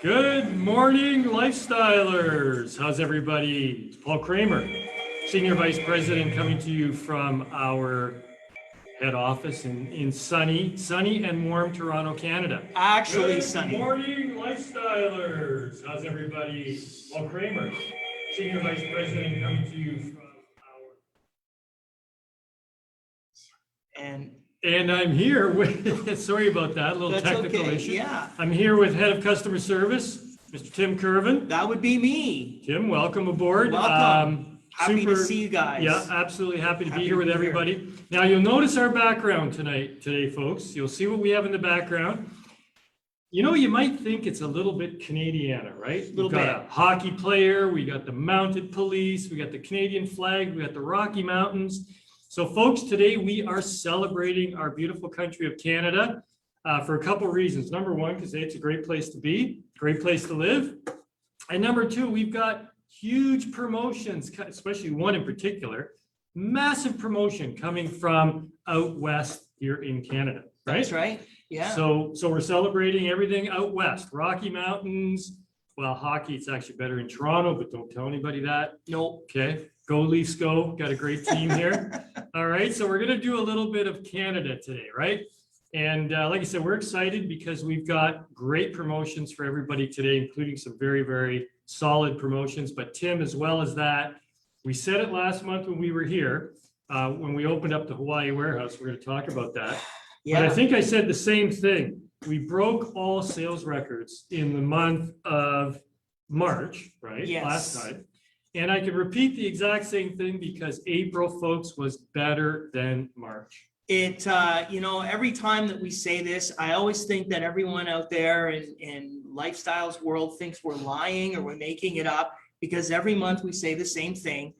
Good morning, lifestylers. How's everybody? It's Paul Kramer, Senior Vice President, coming to you from our head office in sunny and warm Toronto, Canada. Actually sunny. Good morning, lifestylers. How's everybody? Paul Kramer, Senior Vice President, coming to you from our... And I'm here with, sorry about that, a little technical issue. Yeah. I'm here with Head of Customer Service, Mr. Tim Curvin. That would be me. Tim, welcome aboard. Welcome. Happy to see you guys. Yeah, absolutely happy to be here with everybody. Now, you'll notice our background today, folks. You'll see what we have in the background. You know, you might think it's a little bit Canadiana, right? We've got a hockey player, we got the mounted police, we got the Canadian flag, we got the Rocky Mountains. So folks, today we are celebrating our beautiful country of Canada for a couple of reasons. Number one, because it's a great place to be, great place to live. And number two, we've got huge promotions, especially one in particular, massive promotion coming from out west here in Canada, right? That's right, yeah. So we're celebrating everything out west, Rocky Mountains. Well, hockey, it's actually better in Toronto, but don't tell anybody that. Nope. Okay, go Leafs go, got a great team here. All right, so we're gonna do a little bit of Canada today, right? And like I said, we're excited because we've got great promotions for everybody today, including some very, very solid promotions. But Tim, as well as that, we said it last month when we were here, when we opened up the Hawaii warehouse, we're gonna talk about that. Yeah. But I think I said the same thing. We broke all sales records in the month of March, right? Yes. Last time. And I can repeat the exact same thing because April, folks, was better than March. You know, every time that we say this, I always think that everyone out there in lifestyles world thinks we're lying or we're making it up, because every month we say the same thing.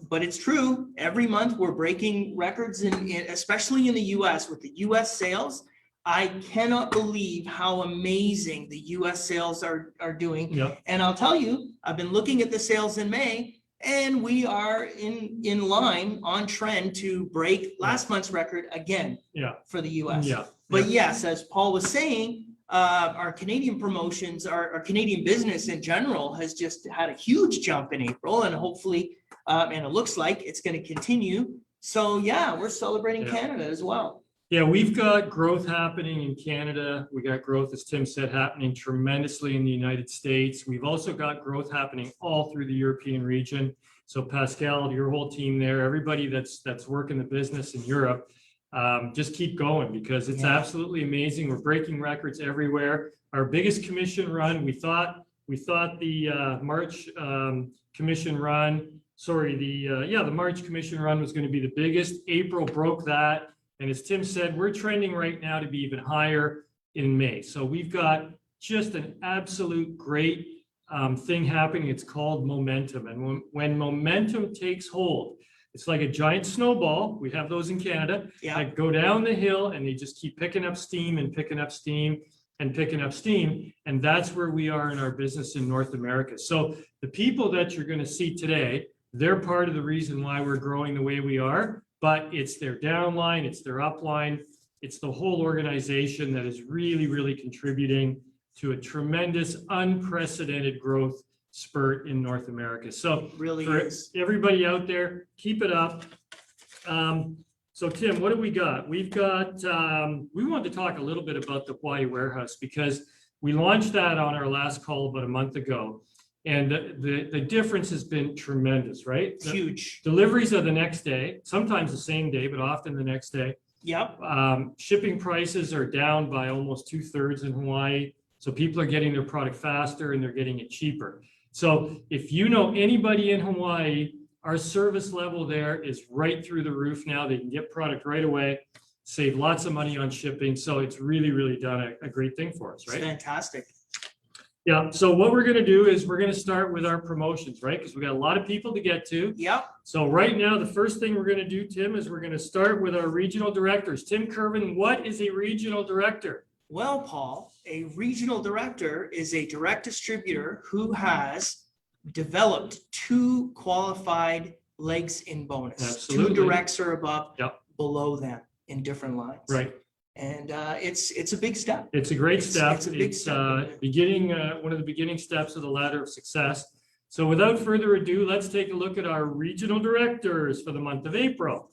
But it's true. Every month we're breaking records, especially in the US with the US sales. I cannot believe how amazing the US sales are doing. Yep. And I'll tell you, I've been looking at the sales in May, and we are in line, on trend to break last month's record again. Yeah. For the US. Yeah. But yes, as Paul was saying, our Canadian promotions, our Canadian business in general has just had a huge jump in April, and hopefully, and it looks like it's going to continue. So yeah, we're celebrating Canada as well. Yeah, we've got growth happening in Canada. We got growth, as Tim said, happening tremendously in the United States. We've also got growth happening all through the European region. So Pascal, your whole team there, everybody that's working the business in Europe, just keep going, because it's absolutely amazing. We're breaking records everywhere. Our biggest commission run, we thought the March commission run, the March commission run was going to be the biggest. April broke that. And as Tim said, we're trending right now to be even higher in May. So we've got just an absolute great thing happening. It's called momentum. And when momentum takes hold, it's like a giant snowball. We have those in Canada that go down the hill, and they just keep picking up steam and picking up steam and picking up steam. And that's where we are in our business in North America. So the people that you're going to see today, they're part of the reason why we're growing the way we are. But it's their downline, it's their upline, it's the whole organization that is really, really contributing to a tremendous, unprecedented growth spurt in North America. So Really for is. everybody out there, keep it up. So Tim, what do we got? We've got, we wanted to talk a little bit about the Hawaii warehouse, because we launched that on our last call about a month ago. And the difference has been tremendous, right? Huge. Deliveries are the next day, sometimes the same day, but often the next day. Yep. Shipping prices are down by almost 2/3 in Hawaii. So people are getting their product faster and they're getting it cheaper. So if you know anybody in Hawaii, our service level there is right through the roof now. They can get product right away, save lots of money on shipping. So it's really, really done a great thing for us, right? It's fantastic. Yeah, so what we're going to do is we're going to start with our promotions, right? Because we got a lot of people to get to. Yep. So right now, the first thing we're going to do, Tim, is we're going to start with our regional directors. Tim Curvin, what is a regional director? Well, Paul, a regional director is a direct distributor who has developed 2 qualified legs in bonus. Absolutely. 2 directs or above Yep. below them in different lines. Right. And it's a big step. It's a great step. It's a big step. Beginning, one of the beginning steps of the ladder of success. So without further ado, let's take a look at our regional directors for the month of April.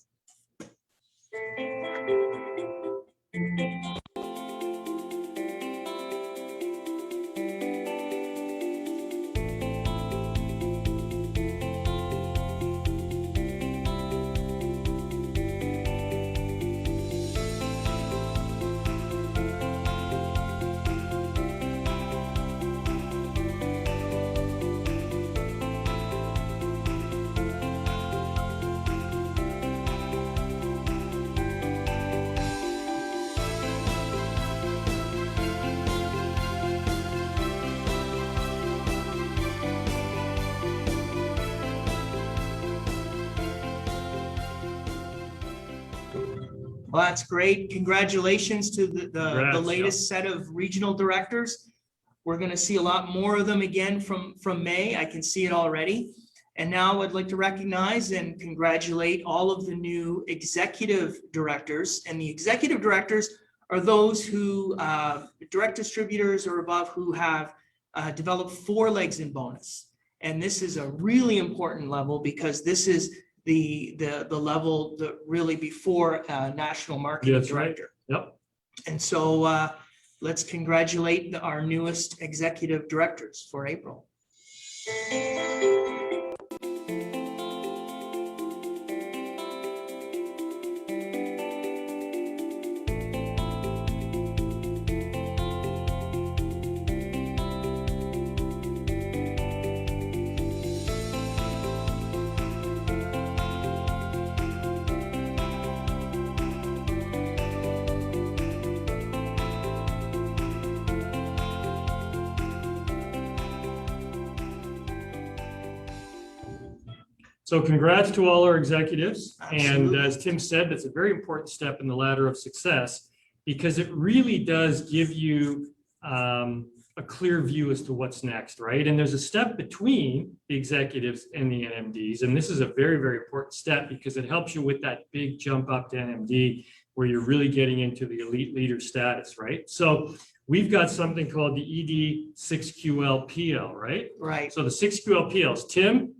Well, that's great. Congratulations to the Congrats, latest set of regional directors. We're going to see a lot more of them again from May. I can see it already. And now I'd like to recognize and congratulate all of the new executive directors. And the executive directors are those who, direct distributors or above, who have developed 4 legs in bonus. And this is a really important level because this is the level that really before national marketing That's right. director. Yep. And so let's congratulate our newest executive directors for April. So congrats to all our executives. Absolutely. And as Tim said, that's a very important step in the ladder of success because it really does give you a clear view as to what's next, right? And there's a step between the executives and the NMDs. And this is a very, very important step because it helps you with that big jump up to NMD where you're really getting into the elite leader status, right? So we've got something called the ED6QLPL, right? Right. So the 6QLPLs, Tim,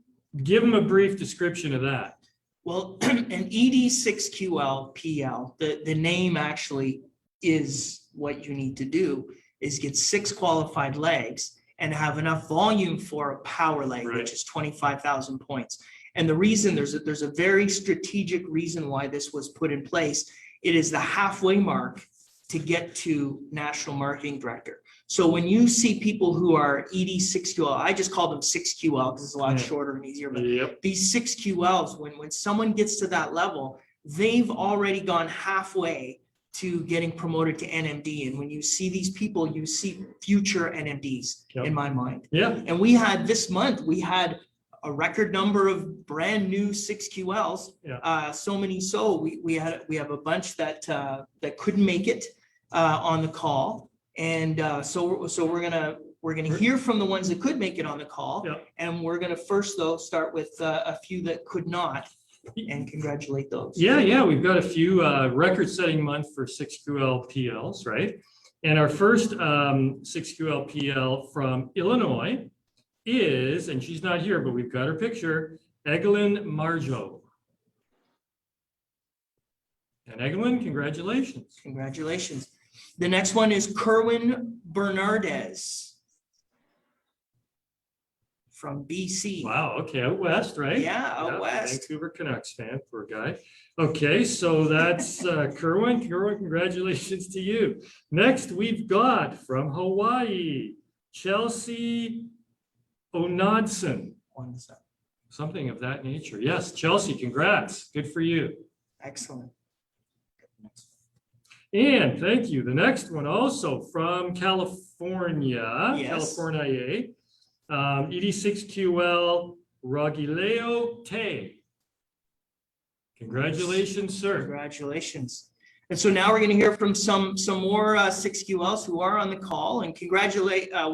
give them a brief description of that. Well, an ED6QLPL, the name actually is what you need to do is get 6 qualified legs and have enough volume for a power leg, Right. which is 25,000 points. And the reason there's a very strategic reason why this was put in place. It is the halfway mark to get to national marketing director. So when you see people who are ED6QL, I just call them 6QL because it's a lot Yeah. shorter and easier, but Yep. these 6QLs, when someone gets to that level, they've already gone halfway to getting promoted to NMD. And when you see these people, you see future NMDs Yep. in my mind. Yeah. And we had this month, we had a record number of brand new 6QLs. Yeah. So many, so we have a bunch that couldn't make it on the call. And so we're gonna hear from the ones that could make it on the call. Yeah. And we're gonna first though start with a few that could not and congratulate those. Yeah, we've got a few record-setting month for 6QLPLs, right? And our first 6QLPL from Illinois is, and she's not here, but we've got her picture, Eglin Marjo. And Eglin, congratulations. Congratulations. The next one is Kerwin Bernardez from BC. Wow, okay, out west, right? Yeah, out west. Vancouver Canucks fan, poor guy. Okay, so that's Kerwin. Kerwin, congratulations to you. Next, we've got from Hawaii, Chelsea Onadson, something of that nature. Yes, Chelsea, congrats. Good for you. Excellent. And thank you. The next one also from California, Yes. California, ED6QL Rogileo Tay. Congratulations, sir. Congratulations. And so now we're going to hear from some more 6QLs who are on the call and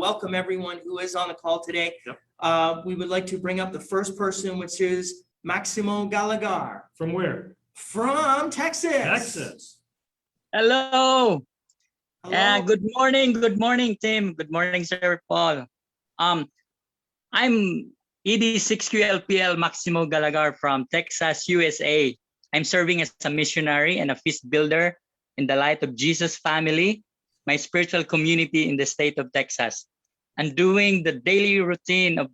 welcome everyone who is on the call today. Yep. We would like to bring up the first person, which is Maximo Gallagher From where? from Texas. Texas. Hello. Hello. Good morning, Tim. Good morning, Sir Paul. I'm ED6QLPL Maximo Galagar from Texas, USA. I'm serving as a missionary and a feast builder in the Light of Jesus family, my spiritual community in the state of Texas. And doing the daily routine of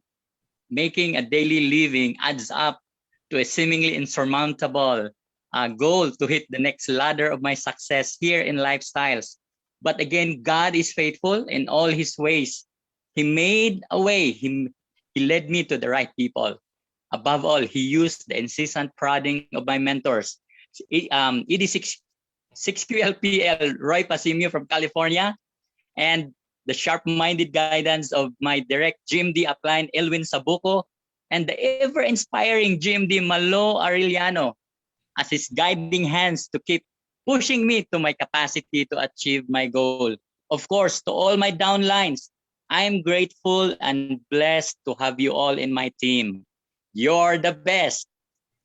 making a daily living adds up to a seemingly insurmountable goal to hit the next ladder of my success here in Lifestyles. But again, God is faithful in all his ways. He made a way. He led me to the right people. Above all, he used the incessant prodding of my mentors. ED6 6QLPL Roy Pasimio from California, and the sharp-minded guidance of my direct GMD upline Elwin Sabuco, and the ever-inspiring GMD Malo Arellano as his guiding hands to keep pushing me to my capacity to achieve my goal. Of course, to all my downlines, I'm grateful and blessed to have you all in my team. You're the best.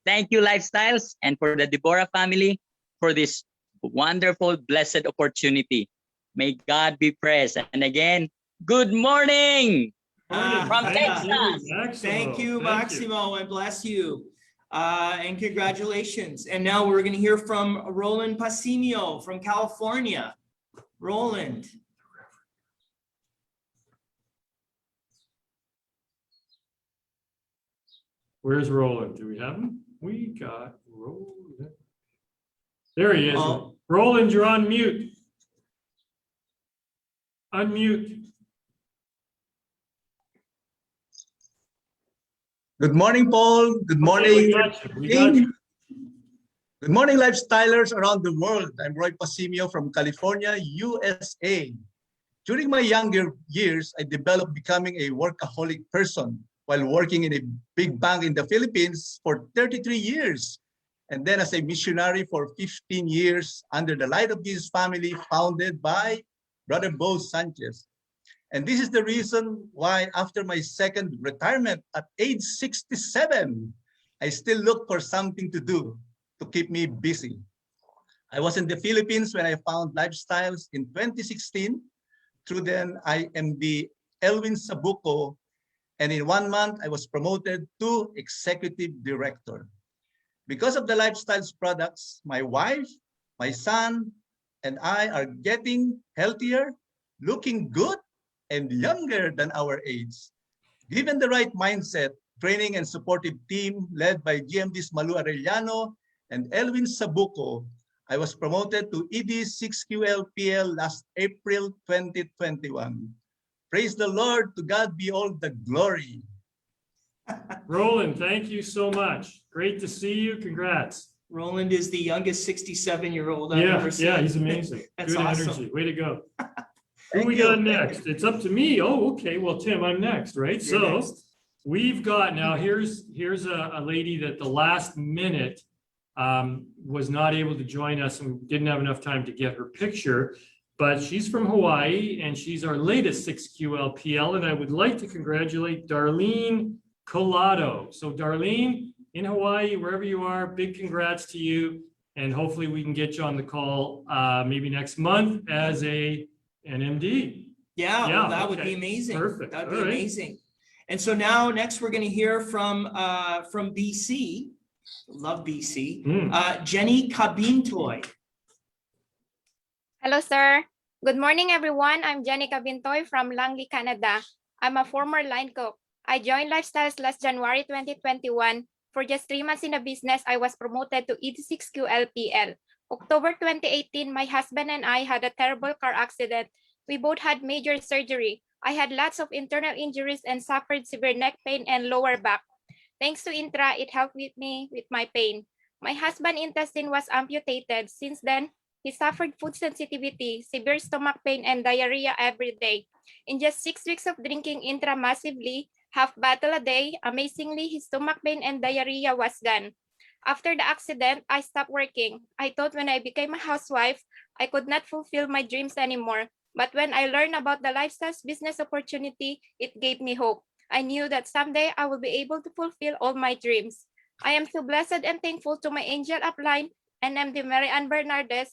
Thank you, Lifestyles, and for the Deborah family for this wonderful, blessed opportunity. May God be praised. And again, good morning from Thank you, Texas. Maximo. Thank you, Thank Maximo, and bless you. And congratulations. And now we're going to hear from Roland Pasimio from California. Roland. Where's Roland? Do we have him? We got Roland. There he is. Oh. Roland, you're on mute. Unmute. Good morning, Paul. Good Okay, morning. we got you. We got you. Good morning, Lifestylers around the world. I'm Roy Pasimio from California, USA. During my younger years, I developed becoming a workaholic person while working in a big bank in the Philippines for 33 years. And then as a missionary for 15 years under the Light of Jesus family founded by Brother Bo Sanchez. And this is the reason why after my second retirement at age 67, I still look for something to do to keep me busy. I was in the Philippines when I found Lifestyles in 2016. Through then, I am the Elwin Sabuco, and in 1 month, I was promoted to Executive Director. Because of the Lifestyles products, my wife, my son, and I are getting healthier, looking good, and younger than our age. Given the right mindset, training and supportive team led by GMDs Malu Arellano and Elwin Sabuco, I was promoted to ED6QLPL last April 2021. Praise the Lord, to God be all the glory. Roland, thank you so much. Great to see you. Congrats. Roland is the youngest 67-year-old I've ever seen. Yeah, he's amazing. That's Good awesome. energy. Way to go. Who Thank we you. got next? It's up to me. Oh, okay. Well, Tim, I'm next, right? You're So next. we've got now here's a lady that the last minute was not able to join us and we didn't have enough time to get her picture, but she's from Hawaii and she's our latest 6QLPL. And I would like to congratulate Darlene Collado. So Darlene in Hawaii, wherever you are, big congrats to you. And hopefully we can get you on the call maybe next month as an MD. Yeah, Yeah, well, that would okay. be amazing. Perfect. That'd be All right. amazing. And so now next we're going to hear from BC. Love BC. Jenny Cabintoy. Hello, sir. Good morning, everyone. I'm Jenny Cabintoy from Langley, Canada. I'm a former line cook. I joined Lifestyles last January 2021. For just 3 months in the business, I was promoted to ED6QLPL. October 2018, my husband and I had a terrible car accident. We both had major surgery. I had lots of internal injuries and suffered severe neck pain and lower back. Thanks to Intra, it helped me with my pain. My husband's intestine was amputated. Since then, he suffered food sensitivity, severe stomach pain, and diarrhea every day. In just 6 weeks of drinking Intra massively, half bottle a day, amazingly, his stomach pain and diarrhea was gone. After the accident, I stopped working. I thought when I became a housewife, I could not fulfill my dreams anymore. But when I learned about the Lifestyles business opportunity, it gave me hope. I knew that someday I will be able to fulfill all my dreams. I am so blessed and thankful to my angel upline and MD Mary Ann Bernardes.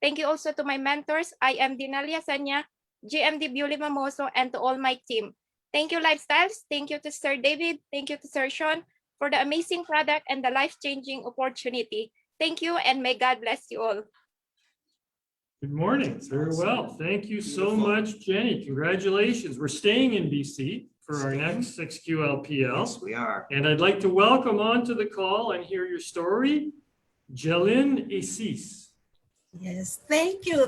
Thank you also to my mentors, IMD Nalia Sanya, GMD Bewley Mamoso, and to all my team. Thank you, Lifestyles. Thank you to Sir David. Thank you to Sir Sean for the amazing product and the life-changing opportunity. Thank you, and may God bless you all. Good morning. Very well. Thank you so Beautiful. much, Jenny. Congratulations. We're staying in BC for our next 6QLPL. Yes, we are. And I'd like to welcome onto the call and hear your story, Jeline Assis. Yes, thank you,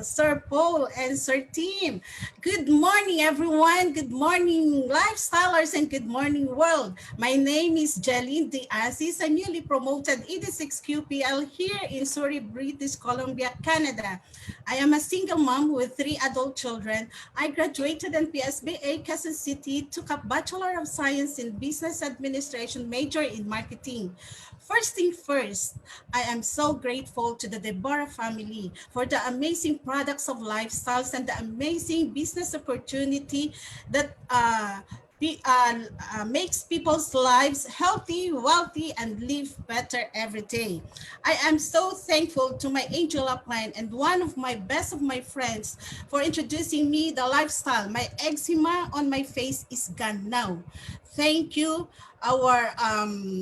Sir Paul and Sir Tim. Good morning, everyone. Good morning, Lifestylers, and good morning, world. My name is Jeline De Assis, a newly promoted ED6QPL here in Surrey, British Columbia, Canada. I am a single mom with 3 adult children. I graduated in PSBA, Quezon City, took a Bachelor of Science in Business Administration, major in marketing. First thing first, I am so grateful to the Deborah family for the amazing products of Lifestyles and the amazing business opportunity that makes people's lives healthy, wealthy, and live better every day. I am so thankful to my angel upline and one of my best of my friends for introducing me the lifestyle. My eczema on my face is gone now. Thank you, our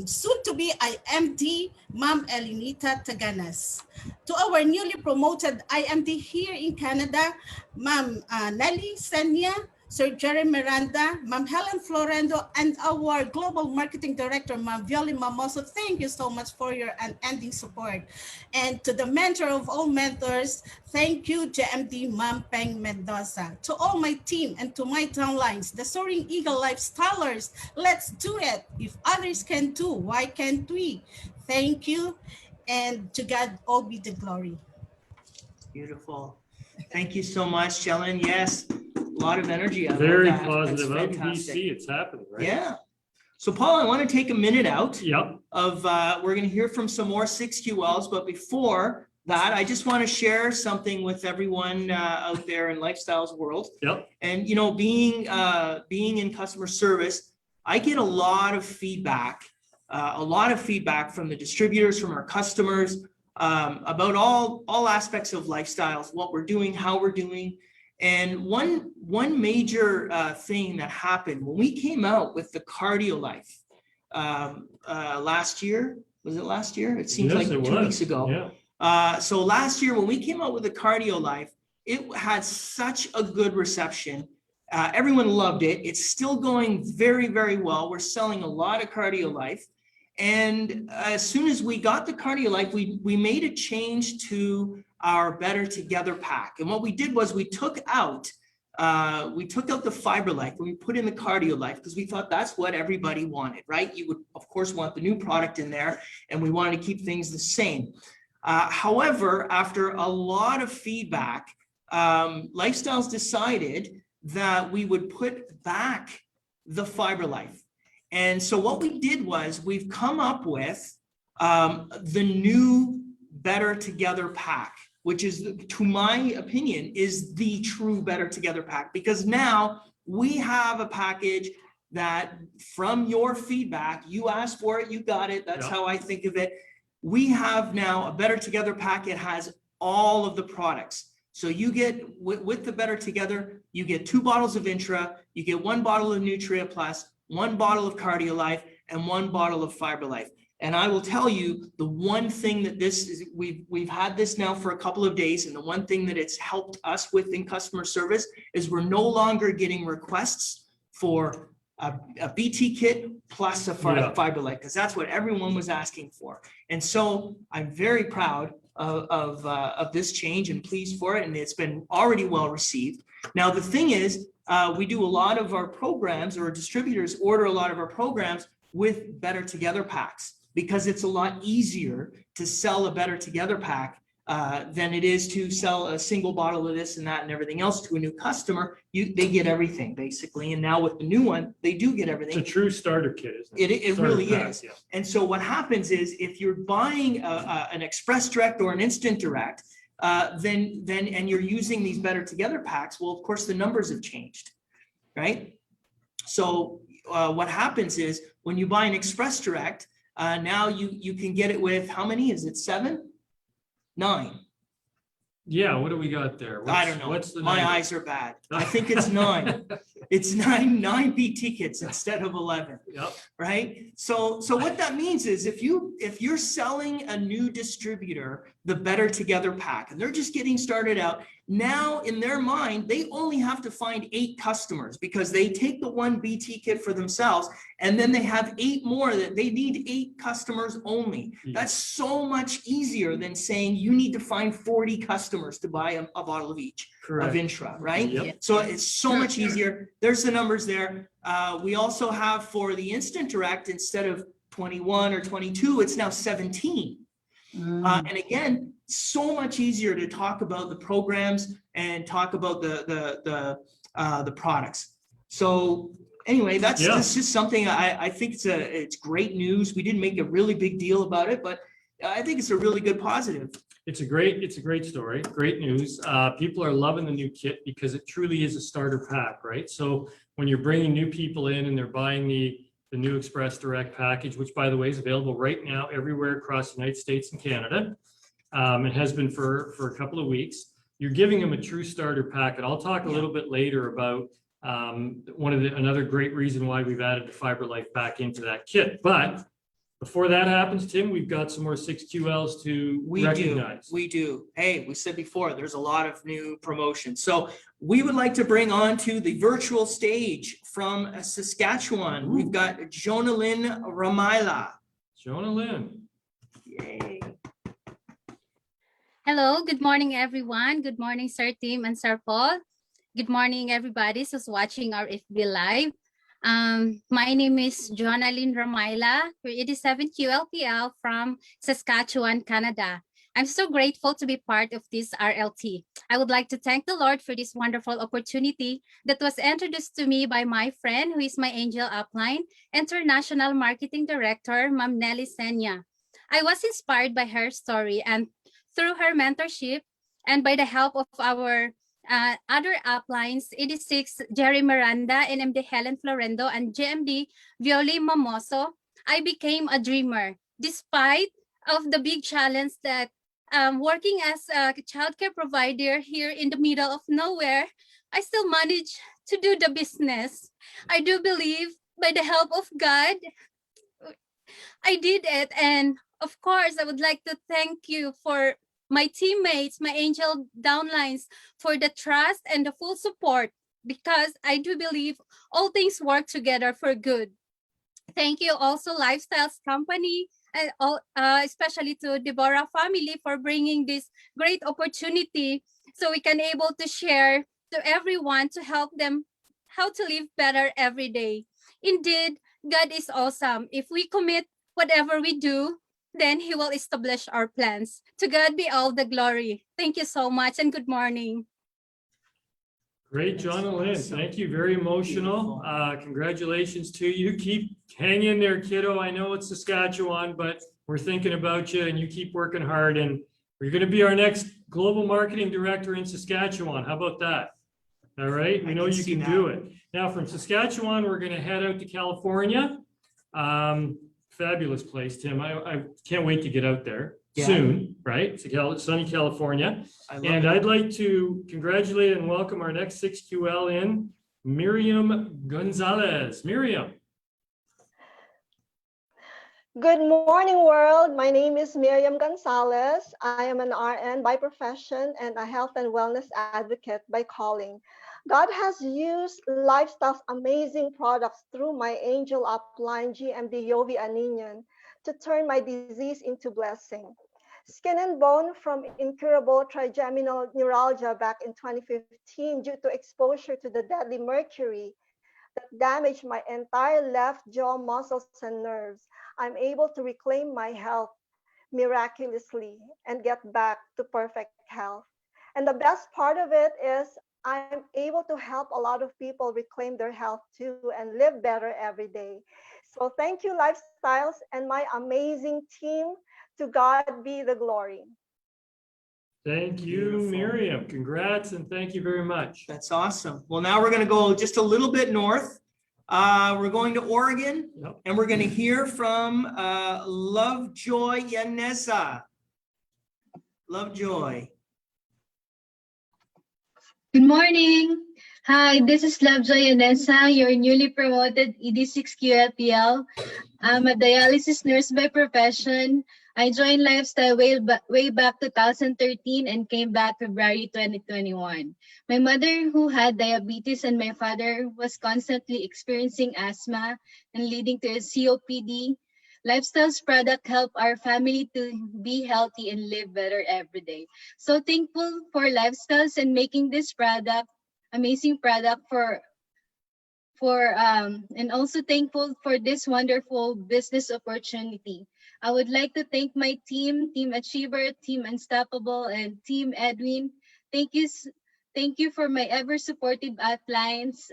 soon-to-be IMD, Ma'am Elinita Taganas. To our newly promoted IMD here in Canada, Ma'am Nelly Senya, Sir Jerry Miranda, Ma'am Helen Florendo, and our Global Marketing Director, Ma'am Bewley Mamoso. Thank you so much for your unending support. And to the mentor of all mentors, thank you, JMD Ma'am Peng Mendoza. To all my team and to my downlines, the Soaring Eagle Lifestylers, let's do it. If others can do, why can't we? Thank you, and to God all be the glory. Beautiful. Thank you so much, Jeline. Yes, a lot of energy. I love Very that. positive. That's Out in fantastic. BC, it's happening, right? Yeah. So Paul, I want to take a minute out Yep. of, we're going to hear from some more 6QLs, but before that, I just want to share something with everyone out there in Lifestyles world. Yep. And, you know, being in customer service, I get a lot of feedback from the distributors, from our customers, about all aspects of Lifestyles, what we're doing, how we're doing. And one major thing that happened when we came out with the Cardio Life last year, was it last year? It seems Yes, like it 2 was. weeks ago. Yeah. So last year when we came out with the Cardio Life, it had such a good reception. Everyone loved it. It's still going very, very well. We're selling a lot of Cardio Life. And as soon as we got the Cardio Life, we made a change to our Better Together pack. And what we did was we took out the Fiber Life and we put in the Cardio Life because we thought that's what everybody wanted, right? You would, of course, want the new product in there, and we wanted to keep things the same. However, after a lot of feedback, Lifestyles decided that we would put back the Fiber Life. And so what we did was we've come up with the new Better Together pack, which is, to my opinion, is the true Better Together pack, because now we have a package that from your feedback, you asked for it, you got it. That's how I think of it. We have now a Better Together pack. It has all of the products. So you get, with the Better Together, you get 2 bottles of Intra, you get 1 bottle of Nutria Plus, 1 bottle of Cardio Life, and 1 bottle of Fiber Life. And I will tell you, the one thing that this is, we've had this now for a couple of days, and the one thing that it's helped us with in customer service is we're no longer getting requests for a BT kit plus a Fiber Life, because that's what everyone was asking for. And so I'm very proud of this change and pleased for it, and it's been already well received. Now the thing is, we do a lot of our programs, or distributors order a lot of our programs with Better Together packs, because it's a lot easier to sell a Better Together pack than it is to sell a single bottle of this and that and everything else to a new customer. They get everything basically. And now with the new one, they do get everything. It's a true starter kit, isn't it? It Starter really pack, is. yeah. And so what happens is, if you're buying an Express Direct or an Instant Direct, then and you're using these Better Together packs, well, of course, the numbers have changed, right? So what happens is, when you buy an Express Direct, now you can get it with, how many is it? 7? 9. Yeah, what do we got there? I don't know. What's the My number? eyes are bad. I think it's 9. It's nine BT kits instead of 11. Yep, Right? So what that means is if you're selling a new distributor, the Better Together pack, and they're just getting started out, now in their mind, they only have to find 8 customers because they take the 1 BT kit for themselves, and then they have 8 more that they need 8 customers only. That's so much easier than saying you need to find 40 customers to buy a bottle of each of correct. Intra, right? Yep. So it's so much easier. There's the numbers there. We also have for the Instant Direct, instead of 21 or 22, it's now 17. And again, so much easier to talk about the programs and talk about the products. So anyway, that's just something I think it's great news. We didn't make a really big deal about it, but I think it's a really good positive. It's a great story, great news. People are loving the new kit because it truly is a starter pack, right? So when you're bringing new people in and they're buying the new Express Direct package, which by the way is available right now everywhere across the United States and Canada. It has been for a couple of weeks. You're giving them a true starter pack, and I'll talk a little bit later about another great reason why we've added the FiberLife back into that kit. But before that happens, Tim, we've got some more 6QLs to recognize. We do. Hey, we said before, there's a lot of new promotions. So we would like to bring on to the virtual stage from Saskatchewan. We've got Jonalyn Ramaila. Jonalyn. Yay. Hello, good morning, everyone. Good morning, Sir Tim and Sir Paul. Good morning, everybody who's watching our FB Live. My name is Jonalyn Ramaila, 87 QLPL from Saskatchewan, Canada. I'm so grateful to be part of this RLT. I would like to thank the Lord for this wonderful opportunity that was introduced to me by my friend, who is my angel upline, International Marketing Director, Ma'am Nelly Senya. I was inspired by her story, and through her mentorship and by the help of our other uplines, 86 Jerry Miranda, NMD Helen Florendo, and GMD Violi Mamoso, I became a dreamer. Despite of the big challenge that working as a childcare provider here in the middle of nowhere, I still managed to do the business. I do believe by the help of God, I did it. And of course, I would like to thank you for my teammates, my angel downlines, for the trust and the full support, because I do believe all things work together for good. Thank you also Lifestyles Company, and especially to Deborah family for bringing this great opportunity so we can able to share to everyone to help them how to live better every day. Indeed, God is awesome. If we commit whatever we do, then He will establish our plans. To God be all the glory. Thank you so much and good morning. Great, Jonalyn. Thank you. Very emotional. Congratulations to you. Keep hanging in there, kiddo. I know it's Saskatchewan, but we're thinking about you, and you keep working hard. And you're going to be our next global marketing director in Saskatchewan. How about that? All right. We know you can do it. Now, from Saskatchewan, we're going to head out to California. Fabulous place, Tim. I can't wait to get out there soon, right? To sunny California. And I'd like to congratulate and welcome our next 6QL in, Miriam Gonzalez. Miriam. Good morning, world. My name is Miriam Gonzalez. I am an RN by profession and a health and wellness advocate by calling. God has used Lifestyle's amazing products through my angel upline, GMD Yovi Aninian, to turn my disease into blessing. Skin and bone from incurable trigeminal neuralgia back in 2015 due to exposure to the deadly mercury that damaged my entire left jaw muscles and nerves. I'm able to reclaim my health miraculously and get back to perfect health. And the best part of it is I'm able to help a lot of people reclaim their health too and live better every day. So thank you, Lifestyles, and my amazing team. To God be the glory. Thank you, Beautiful. Miriam. Congrats, and thank you very much. That's awesome. Well, now we're going to go just a little bit north. We're going to Oregon, and we're going to hear from Lovejoy Yaneza. Lovejoy. Good morning. Hi, this is Labjoy Yanesa, your newly promoted ED6QLPL. I'm a dialysis nurse by profession. I joined Lifestyle way back 2013 and came back February 2021. My mother, who had diabetes, and my father was constantly experiencing asthma and leading to a COPD. Lifestyle's product help our family to be healthy and live better every day. So thankful for Lifestyles and making this product, amazing product and also thankful for this wonderful business opportunity. I would like to thank my team, Team Achiever, Team Unstoppable, and Team Edwin. Thank you for my ever supportive uplines.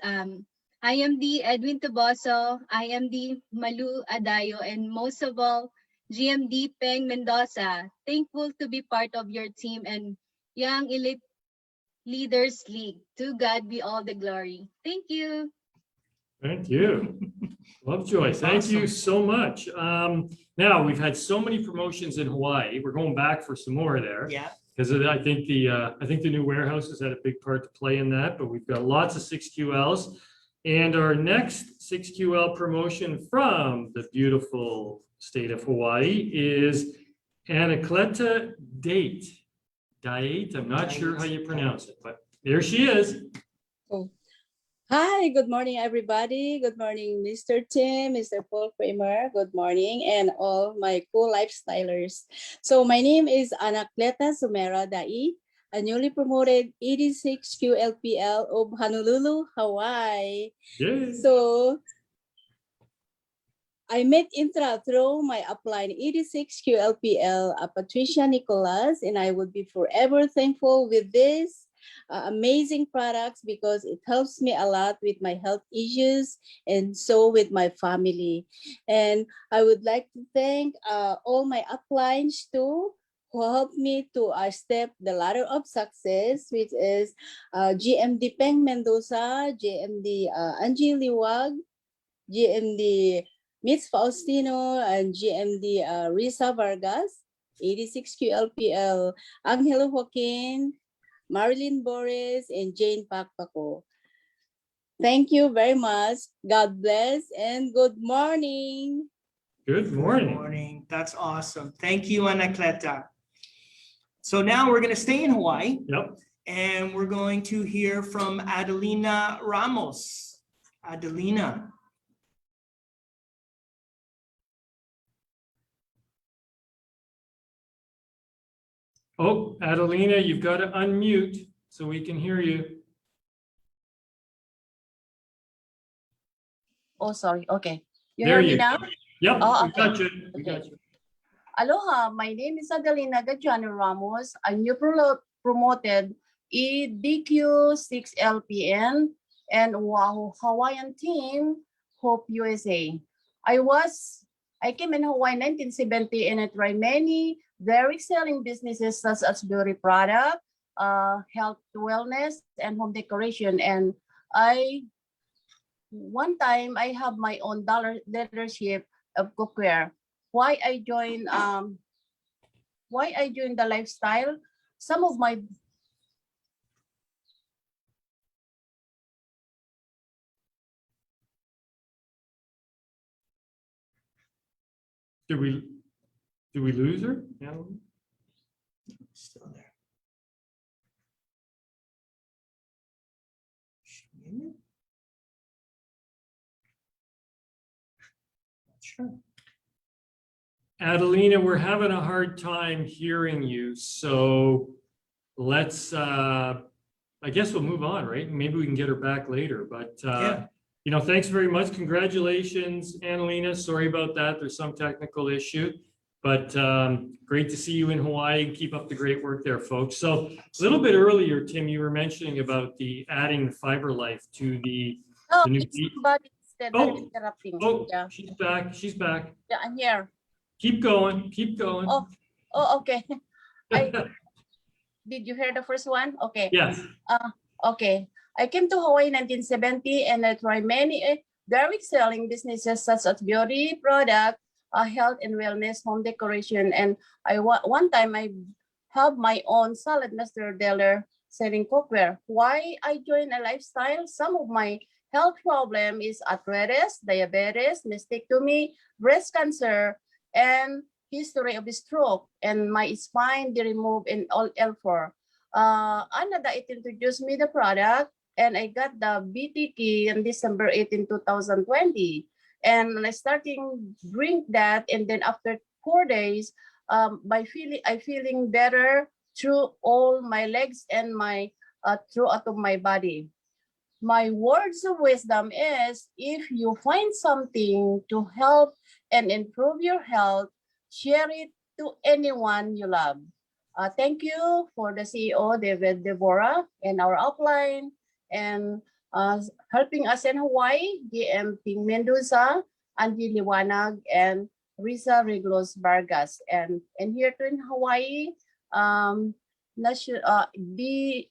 IMD Edwin Toboso, IMD Malu Adayo, and most of all, GMD Peng Mendoza. Thankful to be part of your team and Young Elite Leaders League. To God be all the glory. Thank you. Thank you. Lovejoy, thank you so much. Now, we've had so many promotions in Hawaii. We're going back for some more there. Yeah. Because I think the new warehouse has had a big part to play in that, but we've got lots of 6QLs. And our next 6QL promotion from the beautiful state of Hawaii is Anacleta Date. I'm not sure how you pronounce it, but there she is. Hi, good morning, everybody. Good morning, Mr. Tim, Mr. Paul Kramer. Good morning, and all my co-lifestylers. So my name is Anacleta Sumera Dai, a newly promoted 86 QLPL of Honolulu, Hawaii. Yes. So I met Intra through my upline 86 QLPL, Patricia Nicolas, and I would be forever thankful with this amazing products because it helps me a lot with my health issues and so with my family. And I would like to thank all my uplines too, who helped me to step the ladder of success, which is GMD Peng Mendoza, GMD Angie Liwag, GMD Mitz Faustino, and GMD Risa Vargas, 86 QLPL, Angelo Joaquin, Marilyn Boris, and Jane Pakpako. Thank you very much. God bless and good morning. Good morning. Good morning. That's awesome. Thank you, Anacleta. So now we're going to stay in Hawaii. Yep. And we're going to hear from Adelina Ramos. Adelina. Oh, Adelina, you've got to unmute so we can hear you. Oh, sorry. Okay. You There hear me you now? go. Yep, Oh, we got you. We got you. Aloha, my name is Adelina Gajano Ramos. I'm new promoted EDQ6LPN and Oahu Hawaiian team, Hope USA. I came in Hawaii in 1970 and I tried many very selling businesses such as beauty product, health, wellness, and home decoration. And one time I have my own dealership of cookware. Why I joined the lifestyle? Some of my Did we lose her? Adeline? Still there. Sure. Adelina, we're having a hard time hearing you, so let's, I guess we'll move on, right? Maybe we can get her back later, but, Yeah. you know, thanks very much. Congratulations, Adelina. Sorry about that. There's some technical issue, but great to see you in Hawaii. Keep up the great work there, folks. So a little bit earlier, Tim, you were mentioning about adding Fiber Life to the new it's feed. somebody said Oh. that interrupting. Oh, Yeah. she's back. She's back. Yeah, I'm here. Keep going. Keep going. Oh, okay. Did you hear the first one? Okay. Yes. Okay. I came to Hawaii in 1970 and I tried many very selling businesses such as beauty product, health and wellness, home decoration. And one time I have my own salad master dealer selling cookware. Why I joined a lifestyle? Some of my health problem is arthritis, diabetes, mastectomy, breast cancer, and history of stroke, and my spine be removed in all L4. Anna it introduced me the product, and I got the BT key on December 18, 2020. And I starting drink that, and then after 4 days, I feeling better through all my legs and my throughout of my body. My words of wisdom is, if you find something to help and improve your health, share it to anyone you love. Thank you for the CEO, David Deborah, and our upline, and helping us in Hawaii, DM Ping Mendoza, Angie Liwanag, and Risa Riglos Vargas. And here too in Hawaii,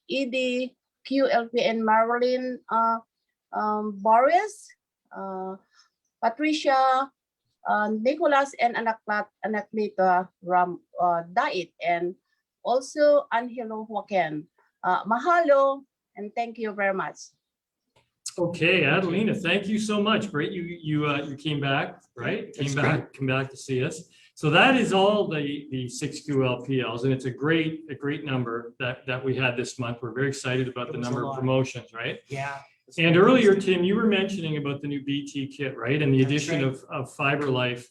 ED, QLP, and Marilyn Boris, Patricia, Nicholas, and Anaklita Dait, and also Angelo Joaquin. Mahalo, and thank you very much. Okay, Adelina, thank you so much. Great, you came back, right? Came back to see us. So that is all the 6QLPLs, and it's a great number that we had this month. We're very excited about the number of promotions, right? Yeah. And earlier, Tim, you were mentioning about the new BT kit, right? And the addition of FiberLife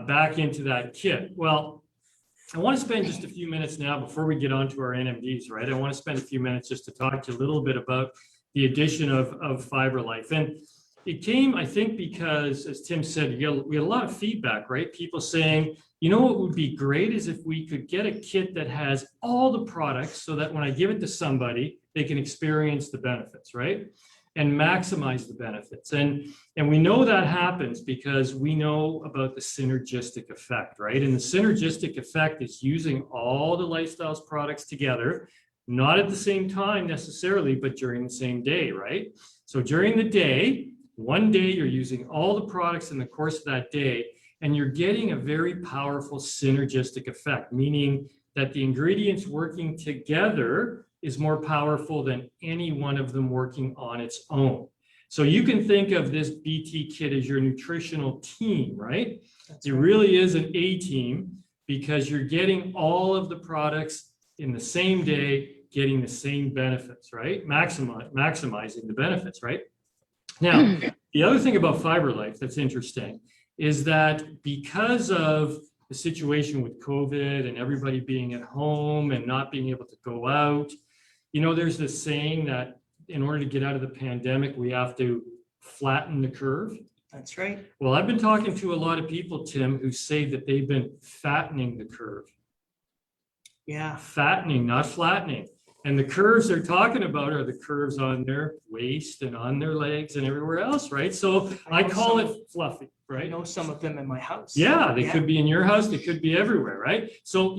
back into that kit. Well, I want to spend just a few minutes now before we get on to our NMDs, right? I want to spend a few minutes just to talk to you a little bit about the addition of FiberLife. And it came, I think, because, as Tim said, we had a lot of feedback, right? People saying, you know what would be great is if we could get a kit that has all the products so that when I give it to somebody, they can experience the benefits, right? And maximize the benefits. And we know that happens because we know about the synergistic effect, right? And the synergistic effect is using all the Lifestyles products together, not at the same time necessarily, but during the same day, right? So during the day, one day you're using all the products in the course of that day, and you're getting a very powerful synergistic effect, meaning that the ingredients working together is more powerful than any one of them working on its own. So you can think of this BT kit as your nutritional team, right? It really is an A team because you're getting all of the products in the same day, getting the same benefits, right? Maximizing the benefits, right? Now, the other thing about FiberLife that's interesting is that because of the situation with COVID and everybody being at home and not being able to go out, you know, there's this saying that in order to get out of the pandemic, we have to flatten the curve. That's right. Well, I've been talking to a lot of people, Tim, who say that they've been fattening the curve. Yeah. Fattening, not flattening. And the curves they're talking about are the curves on their waist and on their legs and everywhere else, right? So I call it fluffy, right? I know some of them in my house. Yeah, they could be in your house, they could be everywhere, right? So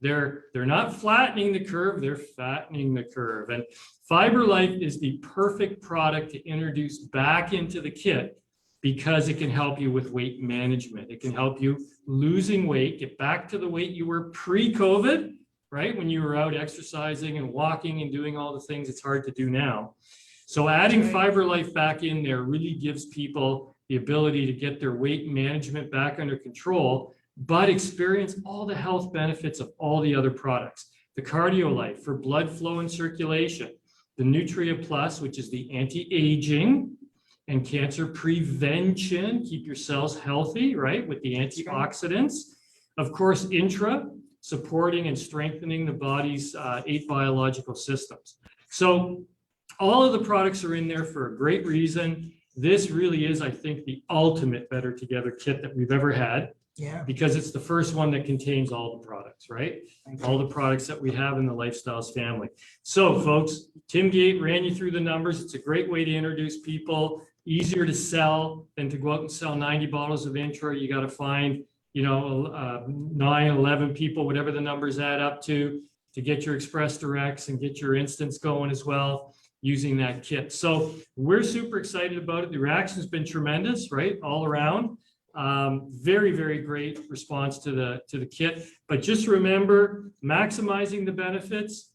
they're not flattening the curve, they're fattening the curve. And FiberLife is the perfect product to introduce back into the kit because it can help you with weight management. It can help you losing weight, get back to the weight you were pre-COVID, right? When you were out exercising and walking and doing all the things it's hard to do now. So adding FiberLife back in there really gives people the ability to get their weight management back under control, but experience all the health benefits of all the other products. The CardioLife for blood flow and circulation, the Nutria Plus, which is the anti-aging and cancer prevention, keep your cells healthy, right? With the antioxidants. Of course, Intra, supporting and strengthening the body's 8 biological systems. So all of the products are in there for a great reason. This really is, I think, the ultimate Better Together kit that we've ever had. Yeah. Because it's the first one that contains all the products, right? All the products that we have in the Lifestyles family. So folks, Tim Gate ran you through the numbers. It's a great way to introduce people, easier to sell than to go out and sell 90 bottles of Intra. You got to find, 9, 11 people, whatever the numbers add up to get your Express Directs and get your Instants going as well using that kit. So we're super excited about it. The reaction's been tremendous, right? All around. Very, very great response to the kit. But just remember, maximizing the benefits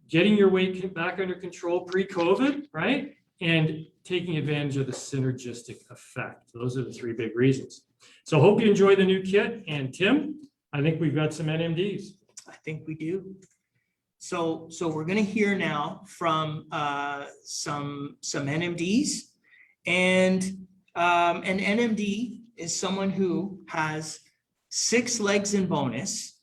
getting your weight back under control pre-COVID, right? And taking advantage of the synergistic effect. Those are the three big reasons. So hope you enjoy the new kit. And Tim, I think we've got some NMDs. I think we do. So we're going to hear now from some NMDs, and an NMD is someone who has 6 legs in bonus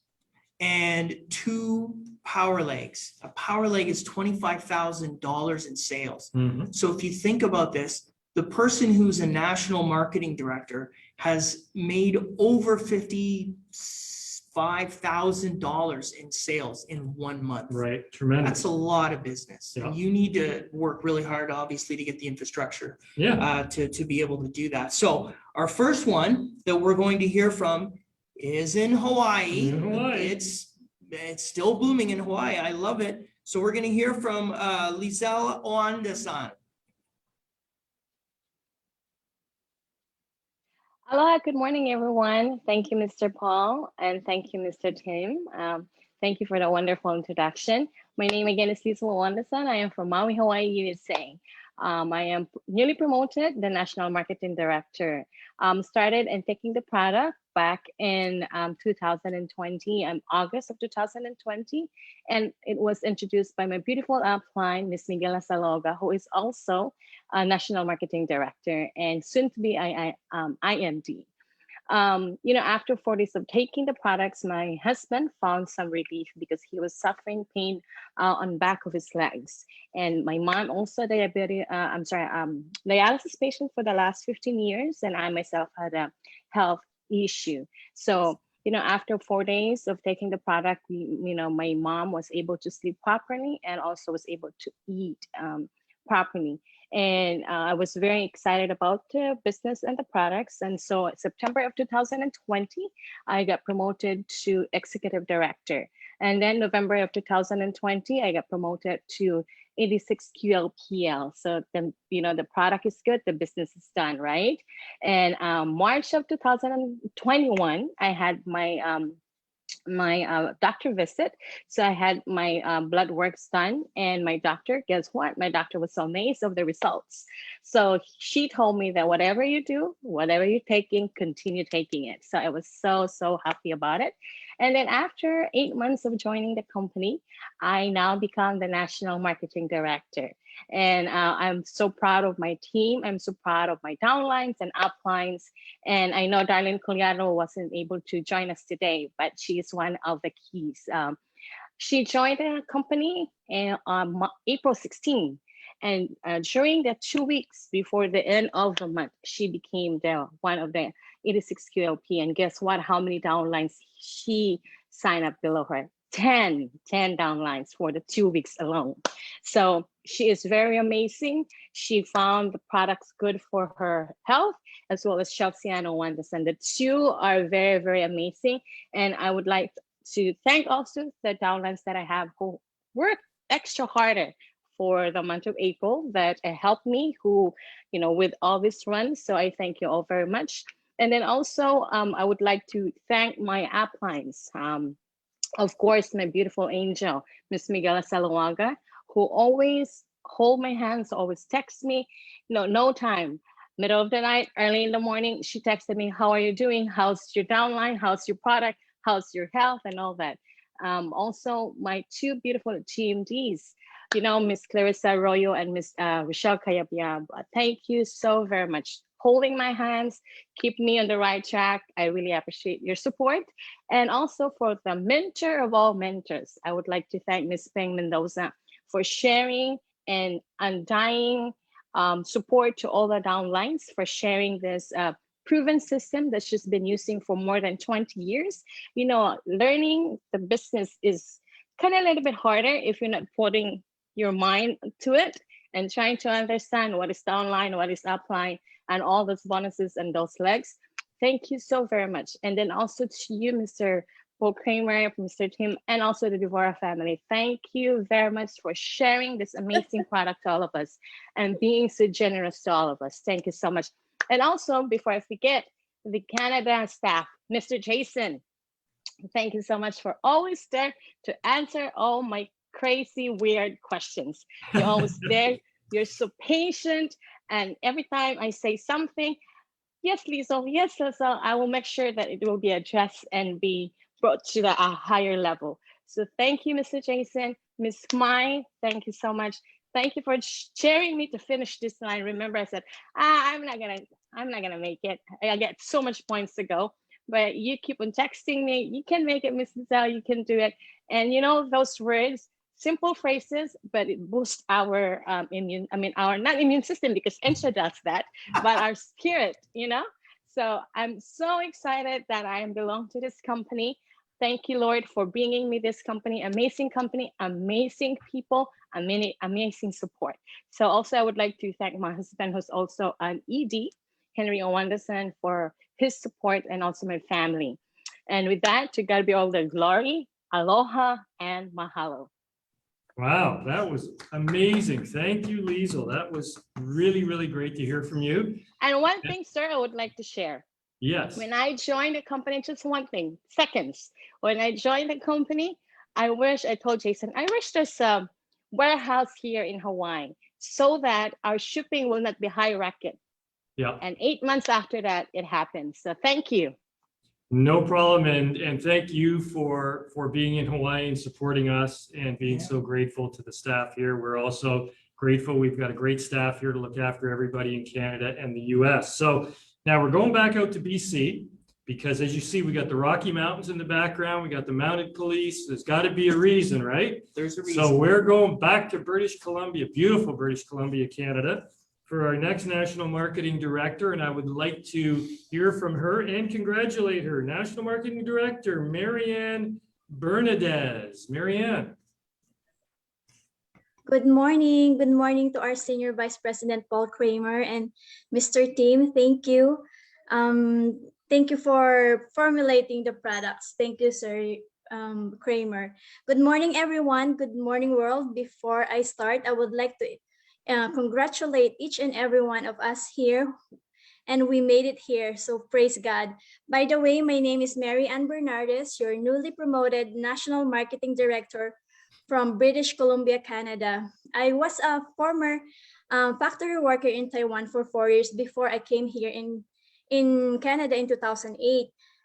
and 2 power legs. A power leg is $25,000 in sales. Mhm. So if you think about this, the person who's a national marketing director has made over $55,000 in sales in 1 month. Right, tremendous. That's a lot of business. Yeah. You need to work really hard, obviously, to get the infrastructure Yeah. to be able to do that. So our first one that we're going to hear from is in Hawaii. In Hawaii. It's still booming in Hawaii. I love it. So we're going to hear from Lizelle Oanda-san. Aloha, good morning, everyone. Thank you, Mr. Paul, and thank you, Mr. Tim. Thank you for the wonderful introduction. My name again is Lisa Wanda-san. I am from Maui, Hawaii, USA. I am newly promoted, the National Marketing Director. Started and taking the product back in 2020, August of 2020, and it was introduced by my beautiful upline, Miss Miguela Saloga, who is also a National Marketing Director and soon to be IMD. After 4 days of taking the products, my husband found some relief because he was suffering pain on back of his legs. And my mom also dialysis patient for the last 15 years. And I myself had a health issue. So, after 4 days of taking the product, my mom was able to sleep properly and also was able to eat properly. And I was very excited about the business and the products. And so September of 2020, I got promoted to executive director. And then November of 2020, I got promoted to 86 QLPL. So the product is good, the business is done, right? And March of 2021, I had my doctor visit. So I had my blood works done, and my doctor, guess what? My doctor was so amazed of the results. So she told me that whatever you do, whatever you're taking, continue taking it. So I was so happy about it. And then after 8 months of joining the company, I now become the National Marketing Director. And I'm so proud of my team. I'm so proud of my downlines and uplines. And I know Darlene Collado wasn't able to join us today, but she is one of the keys. She joined the company on April 16. And during the 2 weeks before the end of the month, she became one of the 86 QLP. And guess what? How many downlines she signed up below her? 10 downlines for the 2 weeks alone. So she is very amazing. She found the products good for her health, as well as Shelciano Wonders. And the two are very, very amazing. And I would like to thank also the downlines that I have who worked extra harder for the month of April that helped me with all this run. So I thank you all very much. And then also I would like to thank my uplines. Of course, my beautiful angel, Miss Miguela Salawaga, who always hold my hands, always text me, no time. Middle of the night, early in the morning, she texted me, how are you doing? How's your downline? How's your product? How's your health and all that? Also, my two beautiful GMDs, Miss Clarissa Arroyo and Miss Rochelle Cayabyab. Thank you so very much. Holding my hands, keep me on the right track. I really appreciate your support. And also for the mentor of all mentors, I would like to thank Miss Peng Mendoza for sharing and undying support to all the downlines, for sharing this proven system that she's been using for more than 20 years. Learning the business is kind of a little bit harder if you're not putting your mind to it and trying to understand what is downline, what is upline, and all those bonuses and those legs. Thank you so very much. And then also to you, Mr. Paul Kramer, Mr. Tim, and also the Devora family. Thank you very much for sharing this amazing product to all of us and being so generous to all of us. Thank you so much. And also, before I forget, the Canada staff, Mr. Jason, thank you so much for always there to answer all my crazy, weird questions. You're always there. You're so patient. And every time I say something, yes, Liesl, yes, Liesl, I will make sure that it will be addressed and be brought to a higher level. So thank you, Mr. Jason. Ms. Mai, thank you so much. Thank you for sharing me to finish this line. Remember, I said, I'm not gonna make it. I get so much points to go, but you keep on texting me. You can make it, Mrs. Zhao, you can do it. And you know, those words, simple phrases, but it boosts our our not immune system, because Encha does that, but our spirit, you know? So I'm so excited that I belong to this company. Thank you, Lord, for bringing me this company, amazing people, amazing support. So also I would like to thank my husband, who's also an ED, Henry Owandason, for his support, and also my family. And with that, to God be all the glory, aloha, and mahalo. Wow, that was amazing. Thank you, Liesl. That was really, really great to hear from you. And one thing, sir, I would like to share. Yes. When I joined the company, just one thing, seconds. When I joined the company, I told Jason, I wish there's a warehouse here in Hawaii so that our shipping will not be high racket. Yeah. And 8 months after that, it happened. So thank you. No problem. And thank you for being in Hawaii and supporting us and being so grateful to the staff here. We're also grateful. We've got a great staff here to look after everybody in Canada and the US. So now we're going back out to BC, because as you see, we got the Rocky Mountains in the background. We got the mounted police. There's got to be a reason, right? There's a reason. So we're going back to British Columbia, beautiful British Columbia, Canada, for our next National Marketing Director. And I would like to hear from her and congratulate her, National Marketing Director, Marianne Bernadez. Marianne. Good morning. Good morning to our Senior Vice President, Paul Kramer, and Mr. Tim. Thank you. Thank you for formulating the products. Thank you, Sir Kramer. Good morning, everyone. Good morning, world. Before I start, I would like to congratulate each and every one of us here. And we made it here, so praise God. By the way, my name is Mary Ann Bernardes, your newly promoted National Marketing Director from British Columbia, Canada. I was a former factory worker in Taiwan for 4 years before I came here in Canada in 2008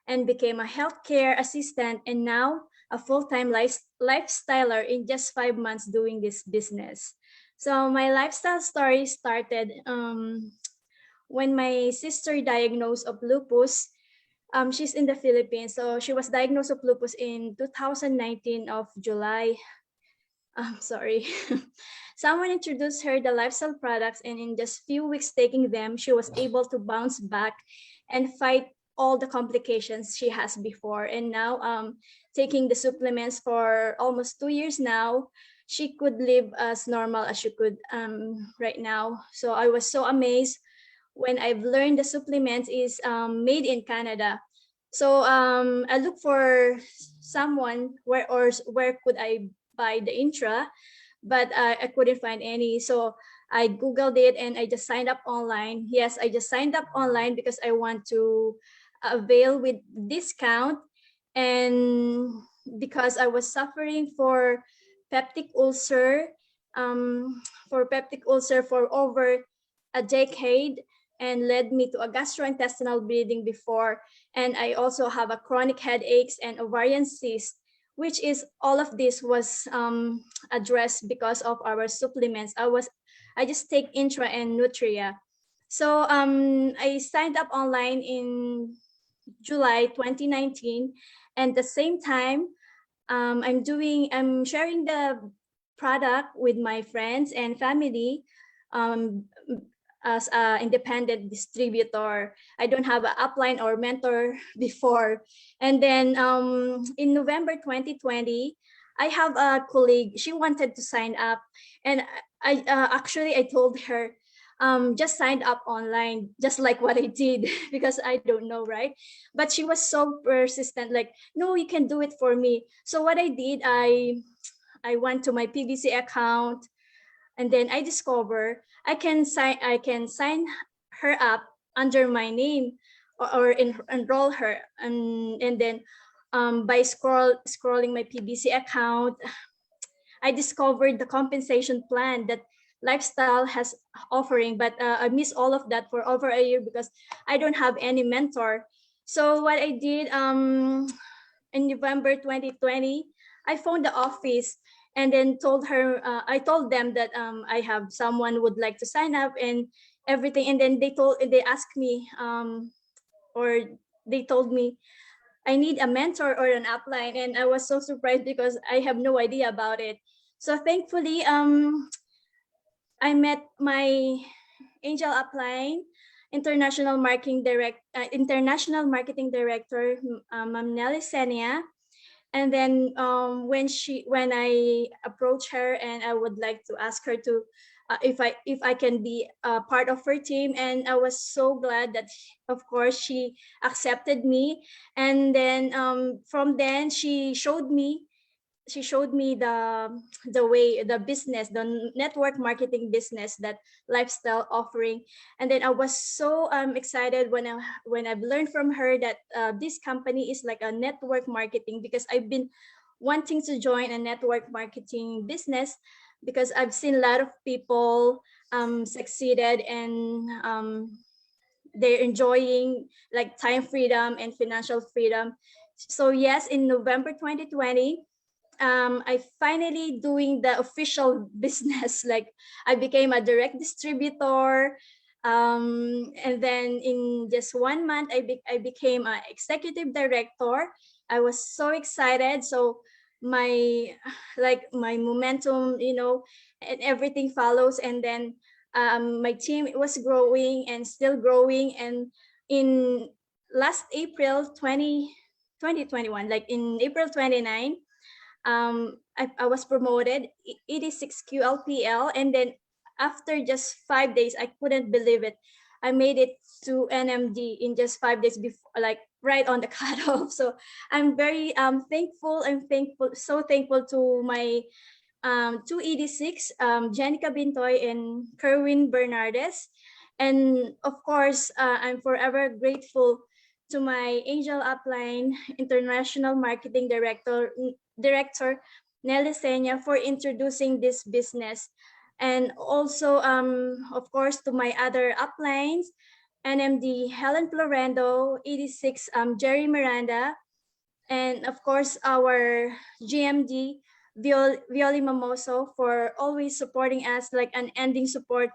and became a healthcare assistant, and now a full-time lifestyler in just 5 months doing this business. So my lifestyle story started when my sister diagnosed of lupus. She's in the Philippines, so she was diagnosed of lupus in 2019 of July. Sorry. Someone introduced her the lifestyle products, and in just few weeks taking them, she was able to bounce back and fight all the complications she has before. And now taking the supplements for almost 2 years now, she could live as normal as she could right now. So I was so amazed when I've learned the supplements is made in Canada. So I look for someone where could I buy the Intra, but I couldn't find any. So I Googled it and I just signed up online. Yes, I just signed up online because I want to avail with discount, and because I was suffering for peptic ulcer for over a decade, and led me to a gastrointestinal bleeding before. And I also have a chronic headaches and ovarian cyst, which is all of this was addressed because of our supplements. I just take Intra and Nutria. So I signed up online in July 2019, and at the same time, I'm sharing the product with my friends and family as an independent distributor. I don't have an upline or mentor before. And then in November 2020, I have a colleague, she wanted to sign up. And I told her, just sign up online, just like what I did, because I don't know, right? But she was so persistent, like, no, you can do it for me. So what I did, I went to my PBC account, and then I discover I can sign her up under my name or enroll her, and then by scrolling my PBC account, I discovered the compensation plan that Lifestyle has offering, but I missed all of that for over a year because I don't have any mentor. So what I did in November 2020, I phoned the office and then I told them that I have someone would like to sign up and everything. And then they asked me or they told me I need a mentor or an upline. And I was so surprised because I have no idea about it. So thankfully, I met my angel upline, international marketing director, Ma'am Nelly Senia. And then when I approached her and I would like to ask her to if I can be a part of her team, and I was so glad that of course she accepted me. And then from then she showed me the way, the business, the network marketing business that Lifestyle offering. And then I was so excited when I've learned from her that this company is like a network marketing, because I've been wanting to join a network marketing business because I've seen a lot of people succeeded and they're enjoying like time freedom and financial freedom. So yes, in November 2020, I finally doing the official business. Like I became a direct distributor, and then in just 1 month, I became an executive director. I was so excited. So my momentum, and everything follows. And then my team was growing and still growing. And in last April 2021, like in April 29. I was promoted 86 QLPL, and then after just 5 days, I couldn't believe it. I made it to NMD in just 5 days before, like right on the cutoff. So I'm very thankful. So thankful to my 286, Jenica Bintoy and Kerwin Bernardes. And of course, I'm forever grateful to my Angel Upline International Marketing Director Nelly Senia for introducing this business. And also, of course, to my other uplines, NMD Helen Florendo, 86 Jerry Miranda, and of course our GMD Violi Mamoso for always supporting us, like an ending support.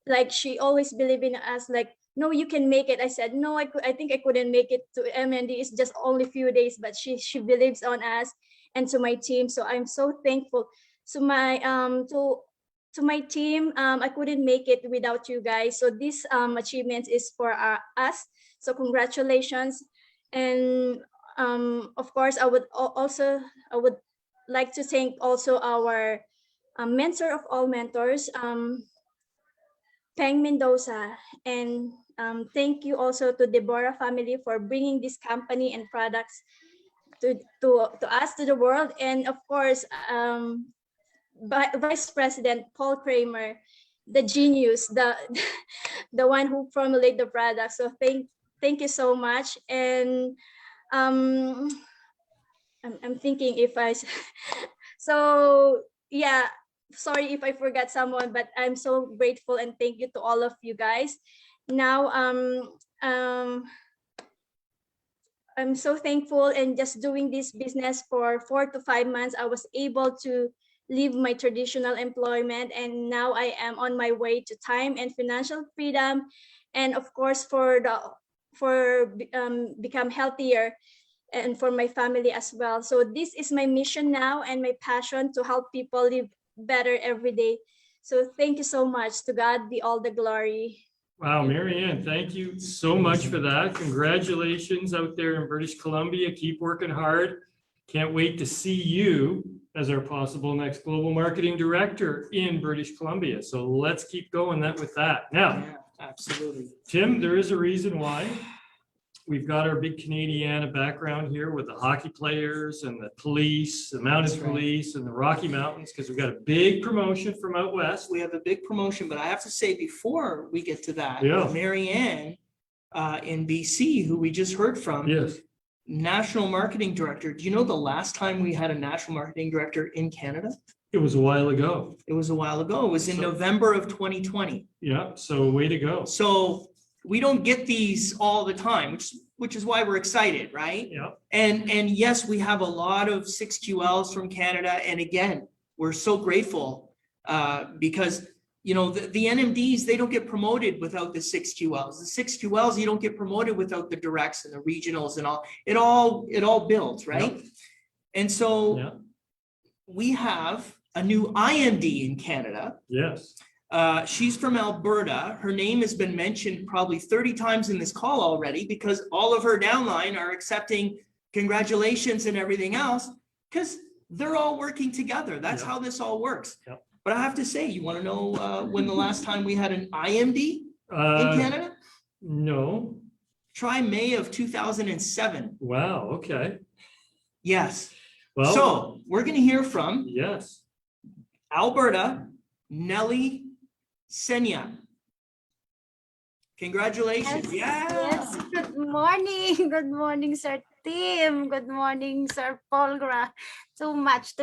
Like she always believed in us, like, no, you can make it. I said, no, I think I couldn't make it to MND. It's just only a few days, but she believes on us and to my team. So I'm so thankful. So to my team, I couldn't make it without you guys. So this achievement is for us. So congratulations. And of course, I would like to thank also our mentor of all mentors, Peng Mendoza. And thank you also to Deborah family for bringing this company and products to us, to the world. And of course, Vice President Paul Kramer, the genius, the one who formulated the product. So thank you so much. And I'm thinking if so yeah, sorry if I forgot someone, but I'm so grateful and thank you to all of you guys. Now I'm so thankful, and just doing this business for 4 to 5 months, I was able to leave my traditional employment, and now I am on my way to time and financial freedom, and of course become healthier and for my family as well. So this is my mission now and my passion to help people live better every day. So thank you so much. To God be all the glory. Wow, Marianne, thank you so much for that. Congratulations out there in British Columbia. Keep working hard. Can't wait to see you as our possible next global marketing director in British Columbia. So let's keep going with that. Now, Yeah, absolutely. Tim, there is a reason why we've got our big Canadiana background here with the hockey players and the police, the mounted That's right. police and the Rocky Mountains, because we've got a big promotion from out west. We have a big promotion, but I have to say before we get to that, Yeah. Marianne in BC, who we just heard from, Yes. National Marketing Director. Do you know the last time we had a National Marketing Director in Canada? It was a while ago. It was a while ago. It was in So- November of 2020. Yeah, so way to go. So we don't get these all the time, which is why we're excited, right? Yeah, And yes, we have a lot of 6QLs from Canada. And again, we're so grateful because, you know, the NMDs, they don't get promoted without the 6QLs. The 6QLs, you don't get promoted without the directs and the regionals and all. It all builds, right? And so yeah, we have a new IMD in Canada. yes. She's from Alberta. Her name has been mentioned probably 30 times in this call already because all of her downline are accepting congratulations and everything else because they're all working together. That's Yep. how this all works. Yep. But I have to say, you want to know when the last time we had an IMD in Canada? No, Try May of 2007. wow, okay. Yes. Well, So we're going to hear from yes, Alberta, Nelly Senya. Congratulations. Yes. Good morning. Good morning, Sir Tim. Good morning, Sir Paul. Too much.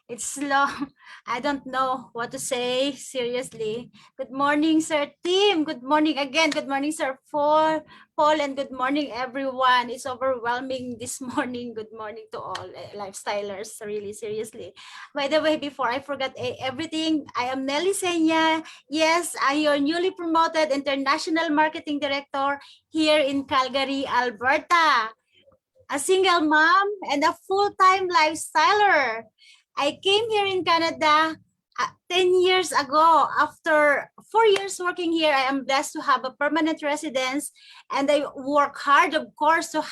It's long. I don't know what to say, seriously. Good morning, Sir Tim. Good morning again. Good morning, Sir Paul, and good morning, everyone. It's overwhelming this morning. Good morning to all lifestylers, really, seriously. By the way, before I forget everything, I am Nelly Senya. Yes, I am your newly promoted International Marketing Director here in Calgary, Alberta. A single mom and a full-time lifestyler. I came here in Canada 10 years ago. After 4 years working here, I am blessed to have a permanent residence, and I work hard, of course, to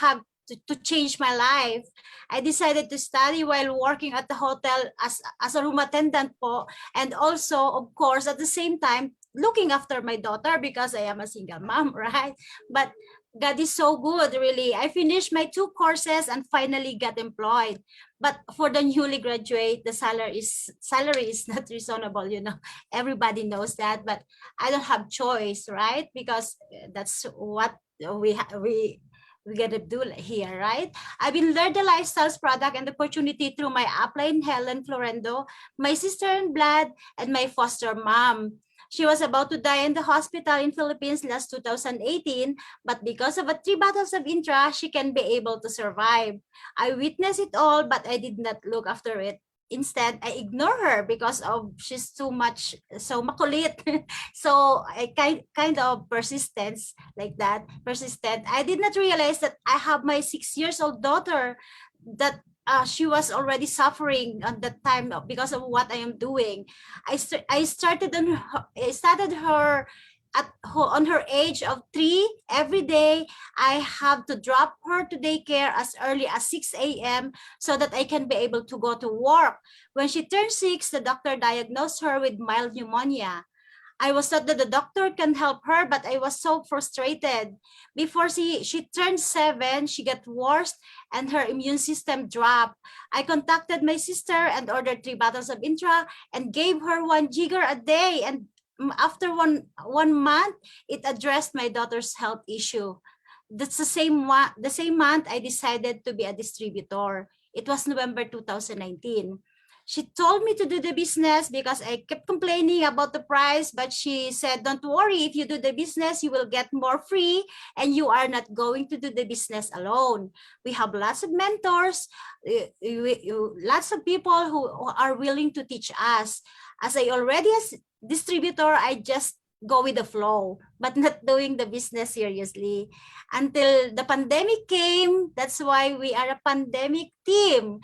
change my life. I decided to study while working at the hotel as a room attendant po, and also, of course, at the same time, looking after my daughter because I am a single mom, right? But God is so good, really. I finished my 2 courses and finally got employed. But for the newly graduate, the salary is not reasonable, you know. Everybody knows that, but I don't have choice, right? Because that's what we gotta do here, right? I've been learned the lifestyles product and opportunity through my upline, Helen Florendo, my sister in blood, and my foster mom. She was about to die in the hospital in Philippines last 2018, but because of 3 bottles of Intra, she can be able to survive. I witnessed it all, but I did not look after it. Instead, I ignore her because of she's so makulit. So I kind of persistence like that. Persistent. I did not realize that I have my 6-year-old daughter that she was already suffering at that time because of what I am doing. I started her on her age of 3 every day. I have to drop her to daycare as early as 6 a.m. so that I can be able to go to work. When she turned 6, the doctor diagnosed her with mild pneumonia. I was thought that the doctor can help her, but I was so frustrated. Before she turned 7, she got worse and her immune system dropped. I contacted my sister and ordered 3 bottles of Intra and gave her 1 jigger a day. And after one month, it addressed my daughter's health issue. That's the same month I decided to be a distributor. It was November 2019. She told me to do the business because I kept complaining about the price, but she said, don't worry, if you do the business, you will get more free and you are not going to do the business alone. We have lots of mentors, lots of people who are willing to teach us. As I already as distributor, I just go with the flow, but not doing the business seriously. Until the pandemic came, that's why we are a pandemic team.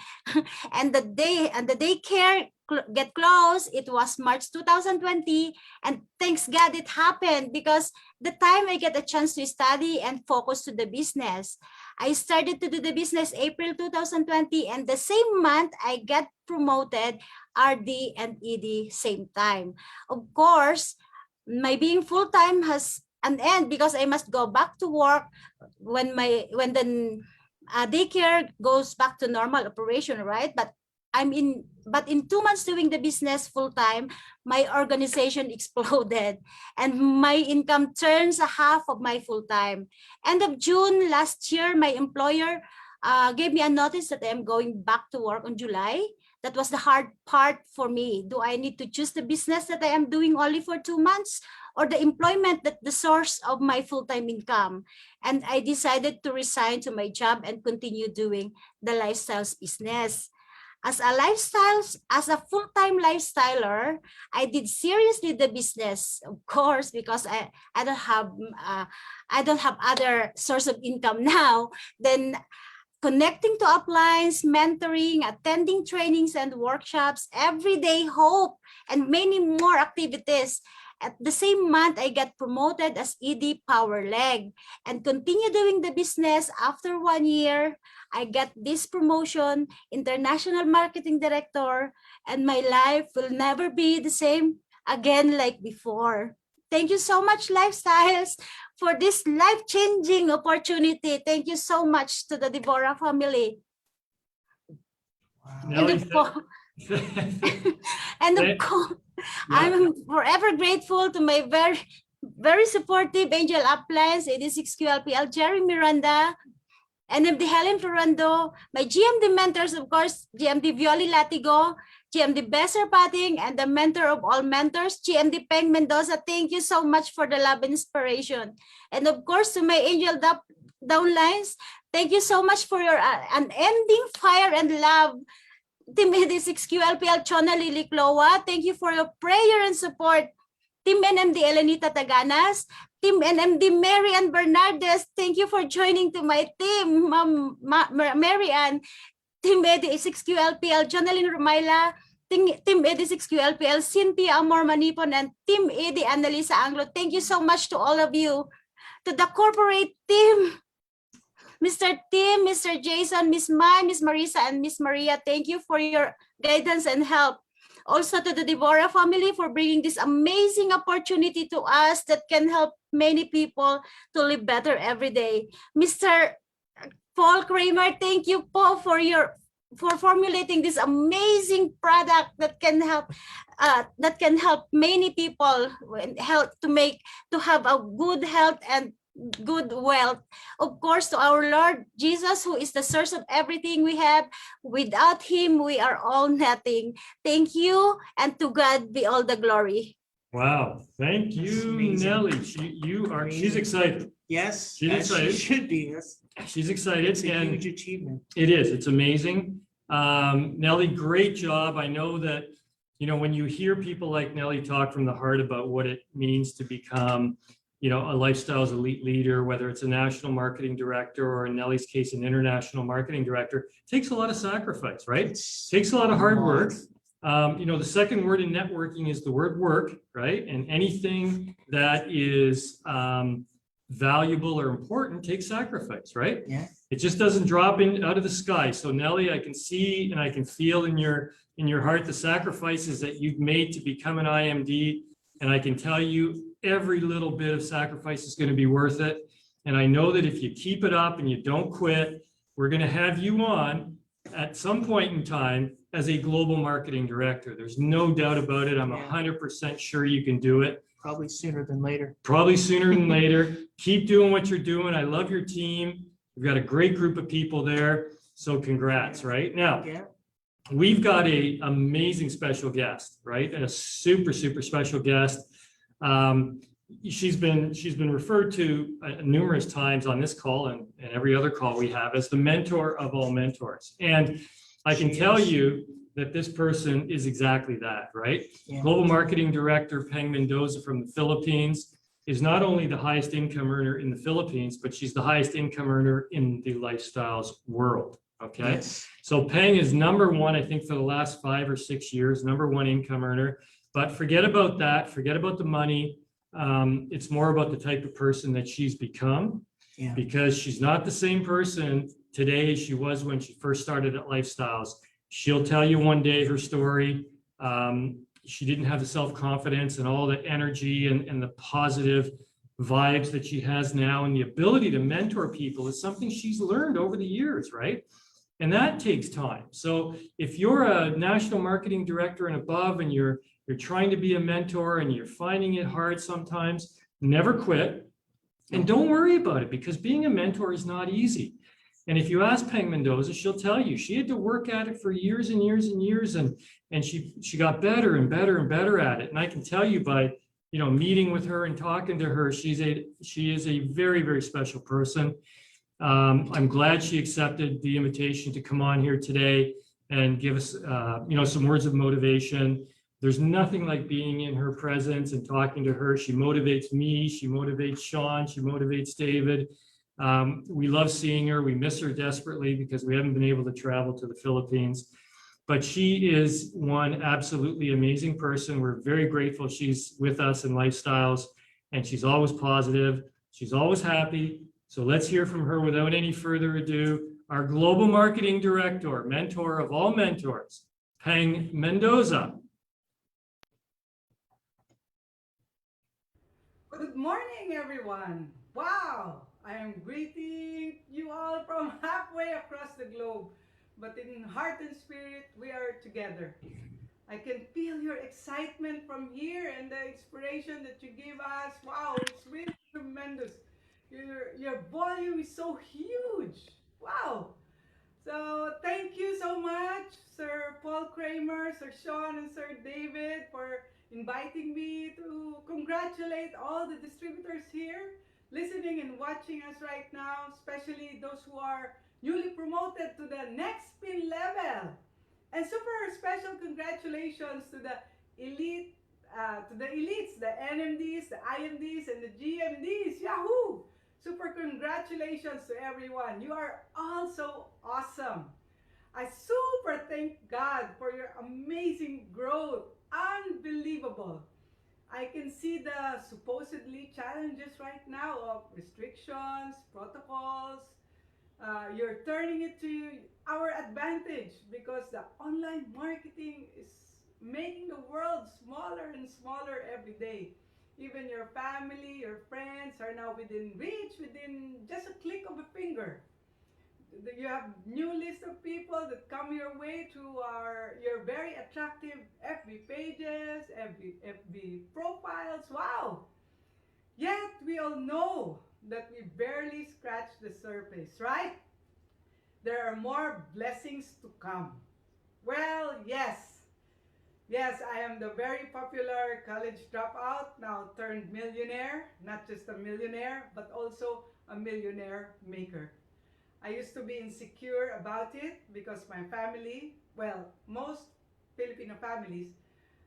And the daycare get closed, it was March 2020, and thanks God it happened because the time I get a chance to study and focus to the business. I started to do the business April 2020, and the same month I got promoted RD and ED same time. Of course, my being full-time has an end because I must go back to work when the daycare goes back to normal operation, right? But in 2 months doing the business full-time, my organization exploded and my income turns a half of my full-time. End of June last year, my employer gave me a notice that I am going back to work on July. That was the hard part for me. Do I need to choose the business that I am doing only for 2 months, or the employment that the source of my full-time income? And I decided to resign to my job and continue doing the lifestyles business. As a full-time lifestyler, I did seriously the business, of course, because I don't have other source of income now. Then connecting to uplines, mentoring, attending trainings and workshops, everyday hope, and many more activities. At the same month, I got promoted as ED Power Leg and continue doing the business. After 1 year, I got this promotion, International Marketing Director, and my life will never be the same again like before. Thank you so much, Lifestyles, for this life-changing opportunity. Thank you so much to the Deborah family. Nelly, And of course, I'm forever grateful to my very supportive Angel Uplines, 86QLPL, Jerry Miranda, NMD Helen Florando, my GMD mentors, of course, GMD Violi Latigo, GMD Besser Pating, and the mentor of all mentors, GMD Peng Mendoza. Thank you so much for the love and inspiration. And of course, to my Angel downlines, thank you so much for your unending fire and love. Team 86QLPL, Chona Lili Cloa, thank you for your prayer and support. Team NMD Elenita Taganas, Team NMD Mary Ann Bernardes, thank you for joining to my team, Mary Ann. Team 86QLPL, Jonalyn Rumayla, Team 86QLPL, Cynthia Amor Manipon, and Team 80 Annalisa Anglo. Thank you so much to all of you. To the corporate team, Mr. Tim, Mr. Jason, Miss Mai, Miss Marisa, and Miss Maria, thank you for your guidance and help. Also to the Deborah family for bringing this amazing opportunity to us that can help many people to live better every day. Mr. Paul Kramer, thank you, Paul, for formulating this amazing product that can help many people to have a good health and good wealth. Of course, to our Lord Jesus, who is the source of everything we have. Without him, we are all nothing. Thank you, and to God be all the glory. Wow, thank you, Nelly. She's excited. Yes, She's excited. she should be. Yes. She's excited. It's a and huge achievement. It is. It's amazing. Nelly, great job. I know that, when you hear people like Nelly talk from the heart about what it means to become, a Lifestyles elite leader, whether it's a national marketing director or in Nelly's case, an international marketing director, it takes a lot of sacrifice, right? It takes a lot of hard work. The second word in networking is the word work, right? And anything that is valuable or important takes sacrifice, right? Yeah. It just doesn't drop out of the sky. So Nelly, I can see and I can feel in your heart the sacrifices that you've made to become an IMD. And I can tell you every little bit of sacrifice is going to be worth it. And I know that if you keep it up and you don't quit, we're going to have you on at some point in time as a global marketing director. There's no doubt about it. I'm 100% sure you can do it. Probably sooner than later. Probably sooner than later. Keep doing what you're doing. I love your team. We've got a great group of people there. So congrats, right? Now, we've got an amazing special guest, right? And a super, super special guest. She's been referred to numerous times on this call and every other call we have as the mentor of all mentors. And I can tell you that this person is exactly that, right? Yeah. Global Marketing Director Peng Mendoza from the Philippines is not only the highest income earner in the Philippines, but she's the highest income earner in the Lifestyles world, okay? Yes. So Peng is number one, I think, for the last 5 or 6 years, number one income earner. But forget about that, forget about the money. It's more about the type of person that she's become, because she's not the same person today as she was when she first started at Lifestyles. She'll tell you one day her story. She didn't have the self-confidence and all the energy and the positive vibes that she has now, and the ability to mentor people is something she's learned over the years, right? And that takes time. So if you're a national marketing director and above, and you're trying to be a mentor and you're finding it hard sometimes, never quit. And don't worry about it, because being a mentor is not easy. And if you ask Peng Mendoza, she'll tell you she had to work at it for years and years and years, and she got better and better and better at it. And I can tell you by meeting with her and talking to her, she is a very, very special person. I'm glad she accepted the invitation to come on here today and give us some words of motivation. There's nothing like being in her presence and talking to her. She motivates me, she motivates Sean, she motivates David. We love seeing her. We miss her desperately because we haven't been able to travel to the Philippines. But she is one absolutely amazing person. We're very grateful she's with us in Lifestyles, and she's always positive. She's always happy. So let's hear from her without any further ado. Our Global Marketing Director, mentor of all mentors, Peng Mendoza. Good morning, everyone. Wow, I am greeting you all from halfway across the globe, but in heart and spirit, we are together. I can feel your excitement from here and the inspiration that you give us. Wow, it's really tremendous. Your volume is so huge. Wow. So thank you so much, Sir Paul Kramer, Sir Sean, and Sir David, for inviting me to congratulate all the distributors here listening and watching us right now, especially those who are newly promoted to the next spin level. And super special congratulations to the elite, to the elites, the NMDs, the IMDs, and the GMDs. Yahoo! Super congratulations to everyone. You are all so awesome. I super thank God for your amazing growth. Unbelievable. I can see the supposedly challenges right now of restrictions, protocols. You're turning it to our advantage because the online marketing is making the world smaller and smaller every day. Even your family, your friends are now within reach, within just a click of a finger. You have new list of people that come your way through your very attractive FB pages, FB profiles. Wow! Yet we all know that we barely scratch the surface, right? There are more blessings to come. Well, yes. Yes, I am the very popular college dropout, now turned millionaire. Not just a millionaire, but also a millionaire maker. I used to be insecure about it because my family, well, most Filipino families,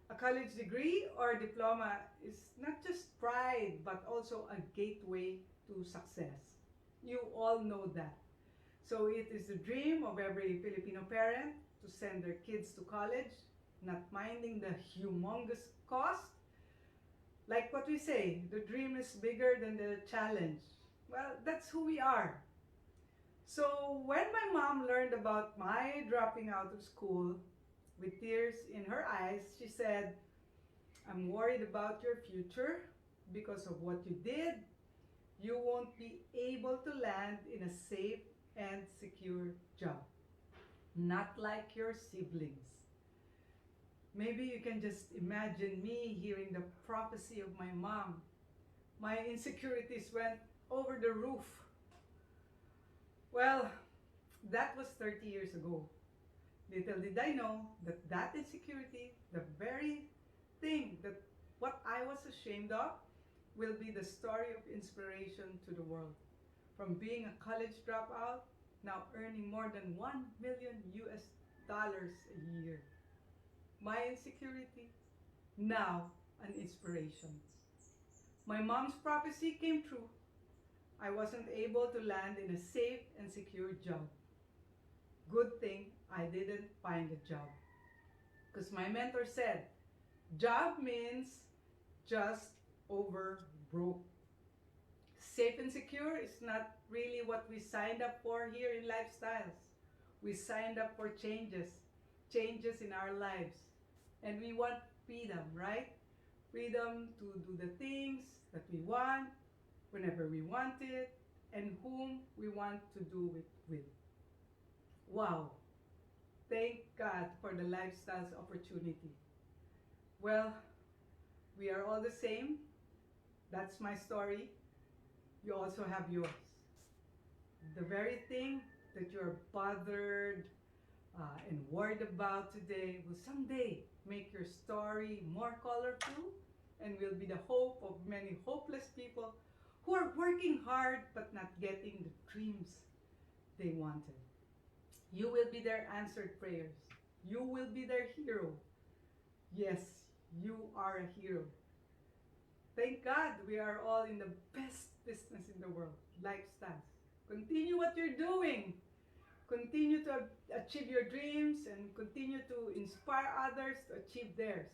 a college degree or diploma is not just pride, but also a gateway to success. You all know that. So it is the dream of every Filipino parent to send their kids to college, not minding the humongous cost. Like what we say, the dream is bigger than the challenge. Well, that's who we are. So when my mom learned about my dropping out of school, with tears in her eyes, she said, "I'm worried about your future because of what you did. You won't be able to land in a safe and secure job, not like your siblings." Maybe you can just imagine me hearing the prophecy of my mom. My insecurities went over the roof. Well, that was 30 years ago. Little did I know that that insecurity, the very thing that what I was ashamed of, will be the story of inspiration to the world. From being a college dropout, now earning more than $1 million a year. My insecurity, now an inspiration. My mom's prophecy came true. I wasn't able to land in a safe and secure job. Good thing I didn't find a job. Because my mentor said, job means just over broke. Safe and secure is not really what we signed up for here in Lifestyles. We signed up for changes in our lives. And we want freedom, right? Freedom to do the things that we want, whenever we want it, and whom we want to do it with. Wow. Thank God for the Lifestyles opportunity. Well, we are all the same. That's my story. You also have yours. The very thing that you're bothered and worried about today will someday make your story more colorful and will be the hope of many hopeless people who are working hard but not getting the dreams they wanted. You will be their answered prayers. You will be their hero. Yes, you are a hero. Thank God we are all in the best business in the world, Lifestyles. Continue what you're doing. Continue to achieve your dreams and continue to inspire others to achieve theirs.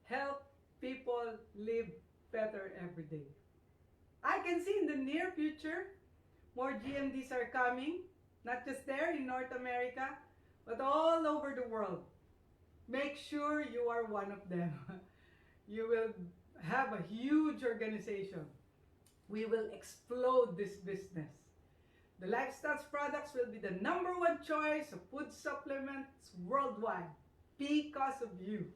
Help people live better every day. I can see in the near future, more GMDs are coming, not just there in North America, but all over the world. Make sure you are one of them. You will have a huge organization. We will explode this business. The Lifestyles products will be the #1 choice of food supplements worldwide because of you.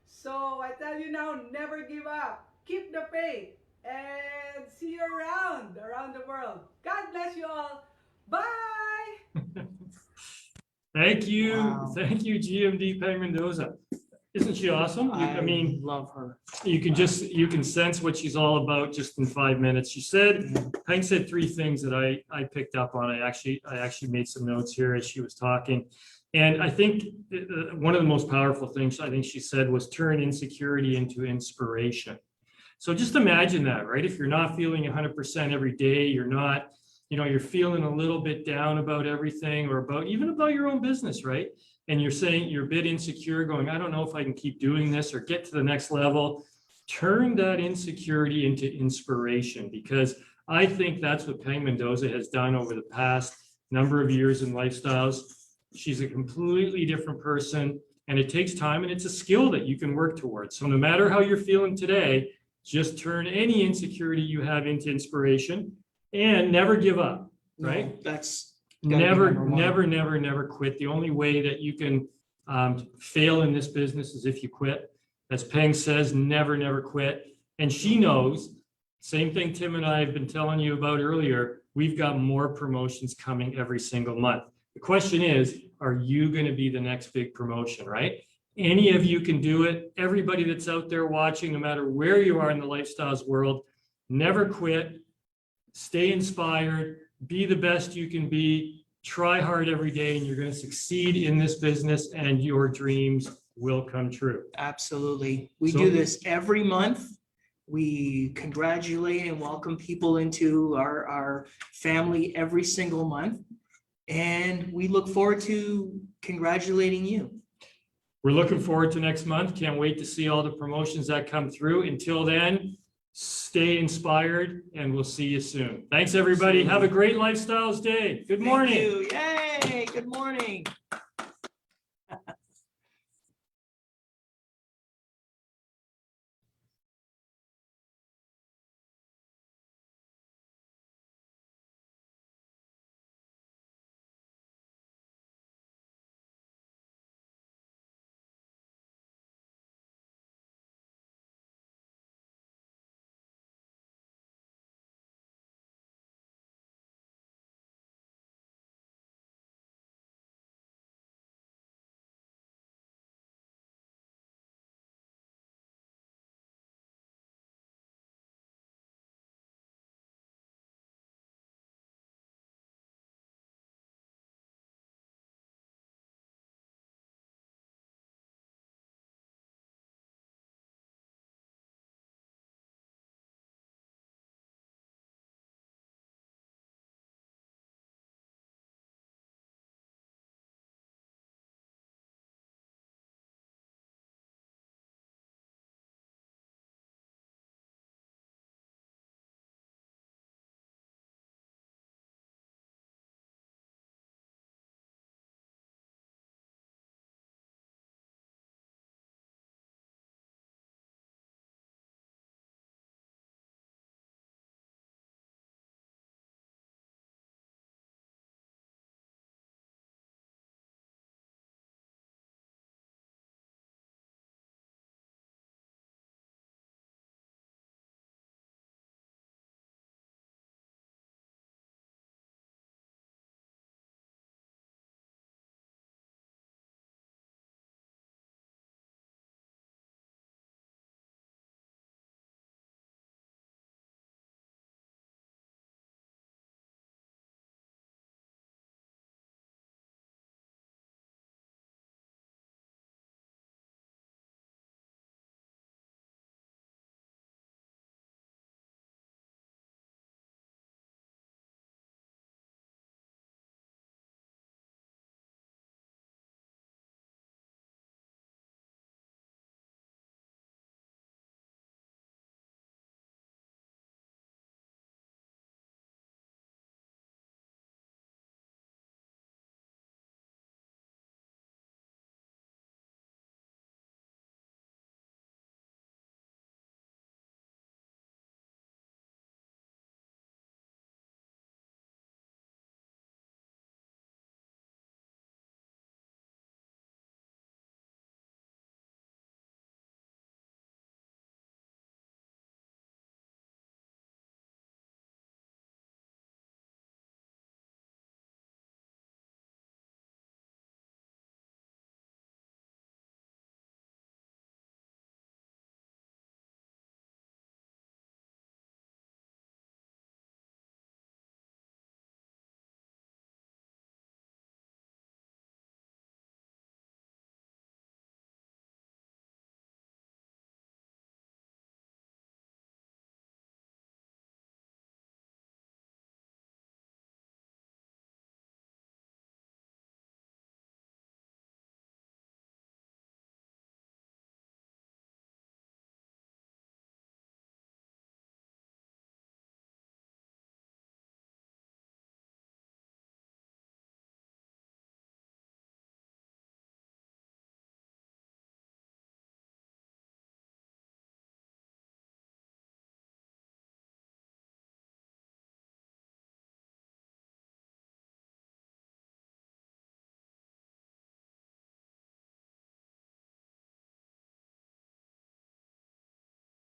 So I tell you now, never give up. Keep the faith and see you around the world. God bless you all. Bye. Thank you. Wow. Thank you, GMD Peg Mendoza. Isn't she awesome? I mean, love her. you can sense what she's all about just in 5 minutes. She said, Peg said 3 things that I picked up on. I actually made some notes here as she was talking. And I think one of the most powerful things I think she said was turn insecurity into inspiration. So just imagine that, right? If you're not feeling 100% every day, you're not, you're feeling a little bit down about everything or even about your own business, right? And you're saying you're a bit insecure, going, I don't know if I can keep doing this or get to the next level. Turn that insecurity into inspiration, because I think that's what Peg Mendoza has done over the past number of years in Lifestyles. She's a completely different person, and it takes time, and it's a skill that you can work towards. So no matter how you're feeling today, just turn any insecurity you have into inspiration and never give up, right? No, that's Never quit. The only way that you can fail in this business is if you quit. As Peg says, never quit. And she knows, same thing Tim and I have been telling you about earlier, we've got more promotions coming every single month. The question is, are you going to be the next big promotion, right? Any of you can do it. Everybody that's out there watching, no matter where you are in the Lifestyles world, never quit, stay inspired, be the best you can be, try hard every day, and you're going to succeed in this business and your dreams will come true. Absolutely. We So- do this every month. We congratulate and welcome people into our family every single month. And we look forward to congratulating you. We're looking forward to next month. Can't wait to see all the promotions that come through. Until then, stay inspired and we'll see you soon. Thanks, everybody. Have a great Lifestyles day. Good morning. Thank you. Yay. Good morning.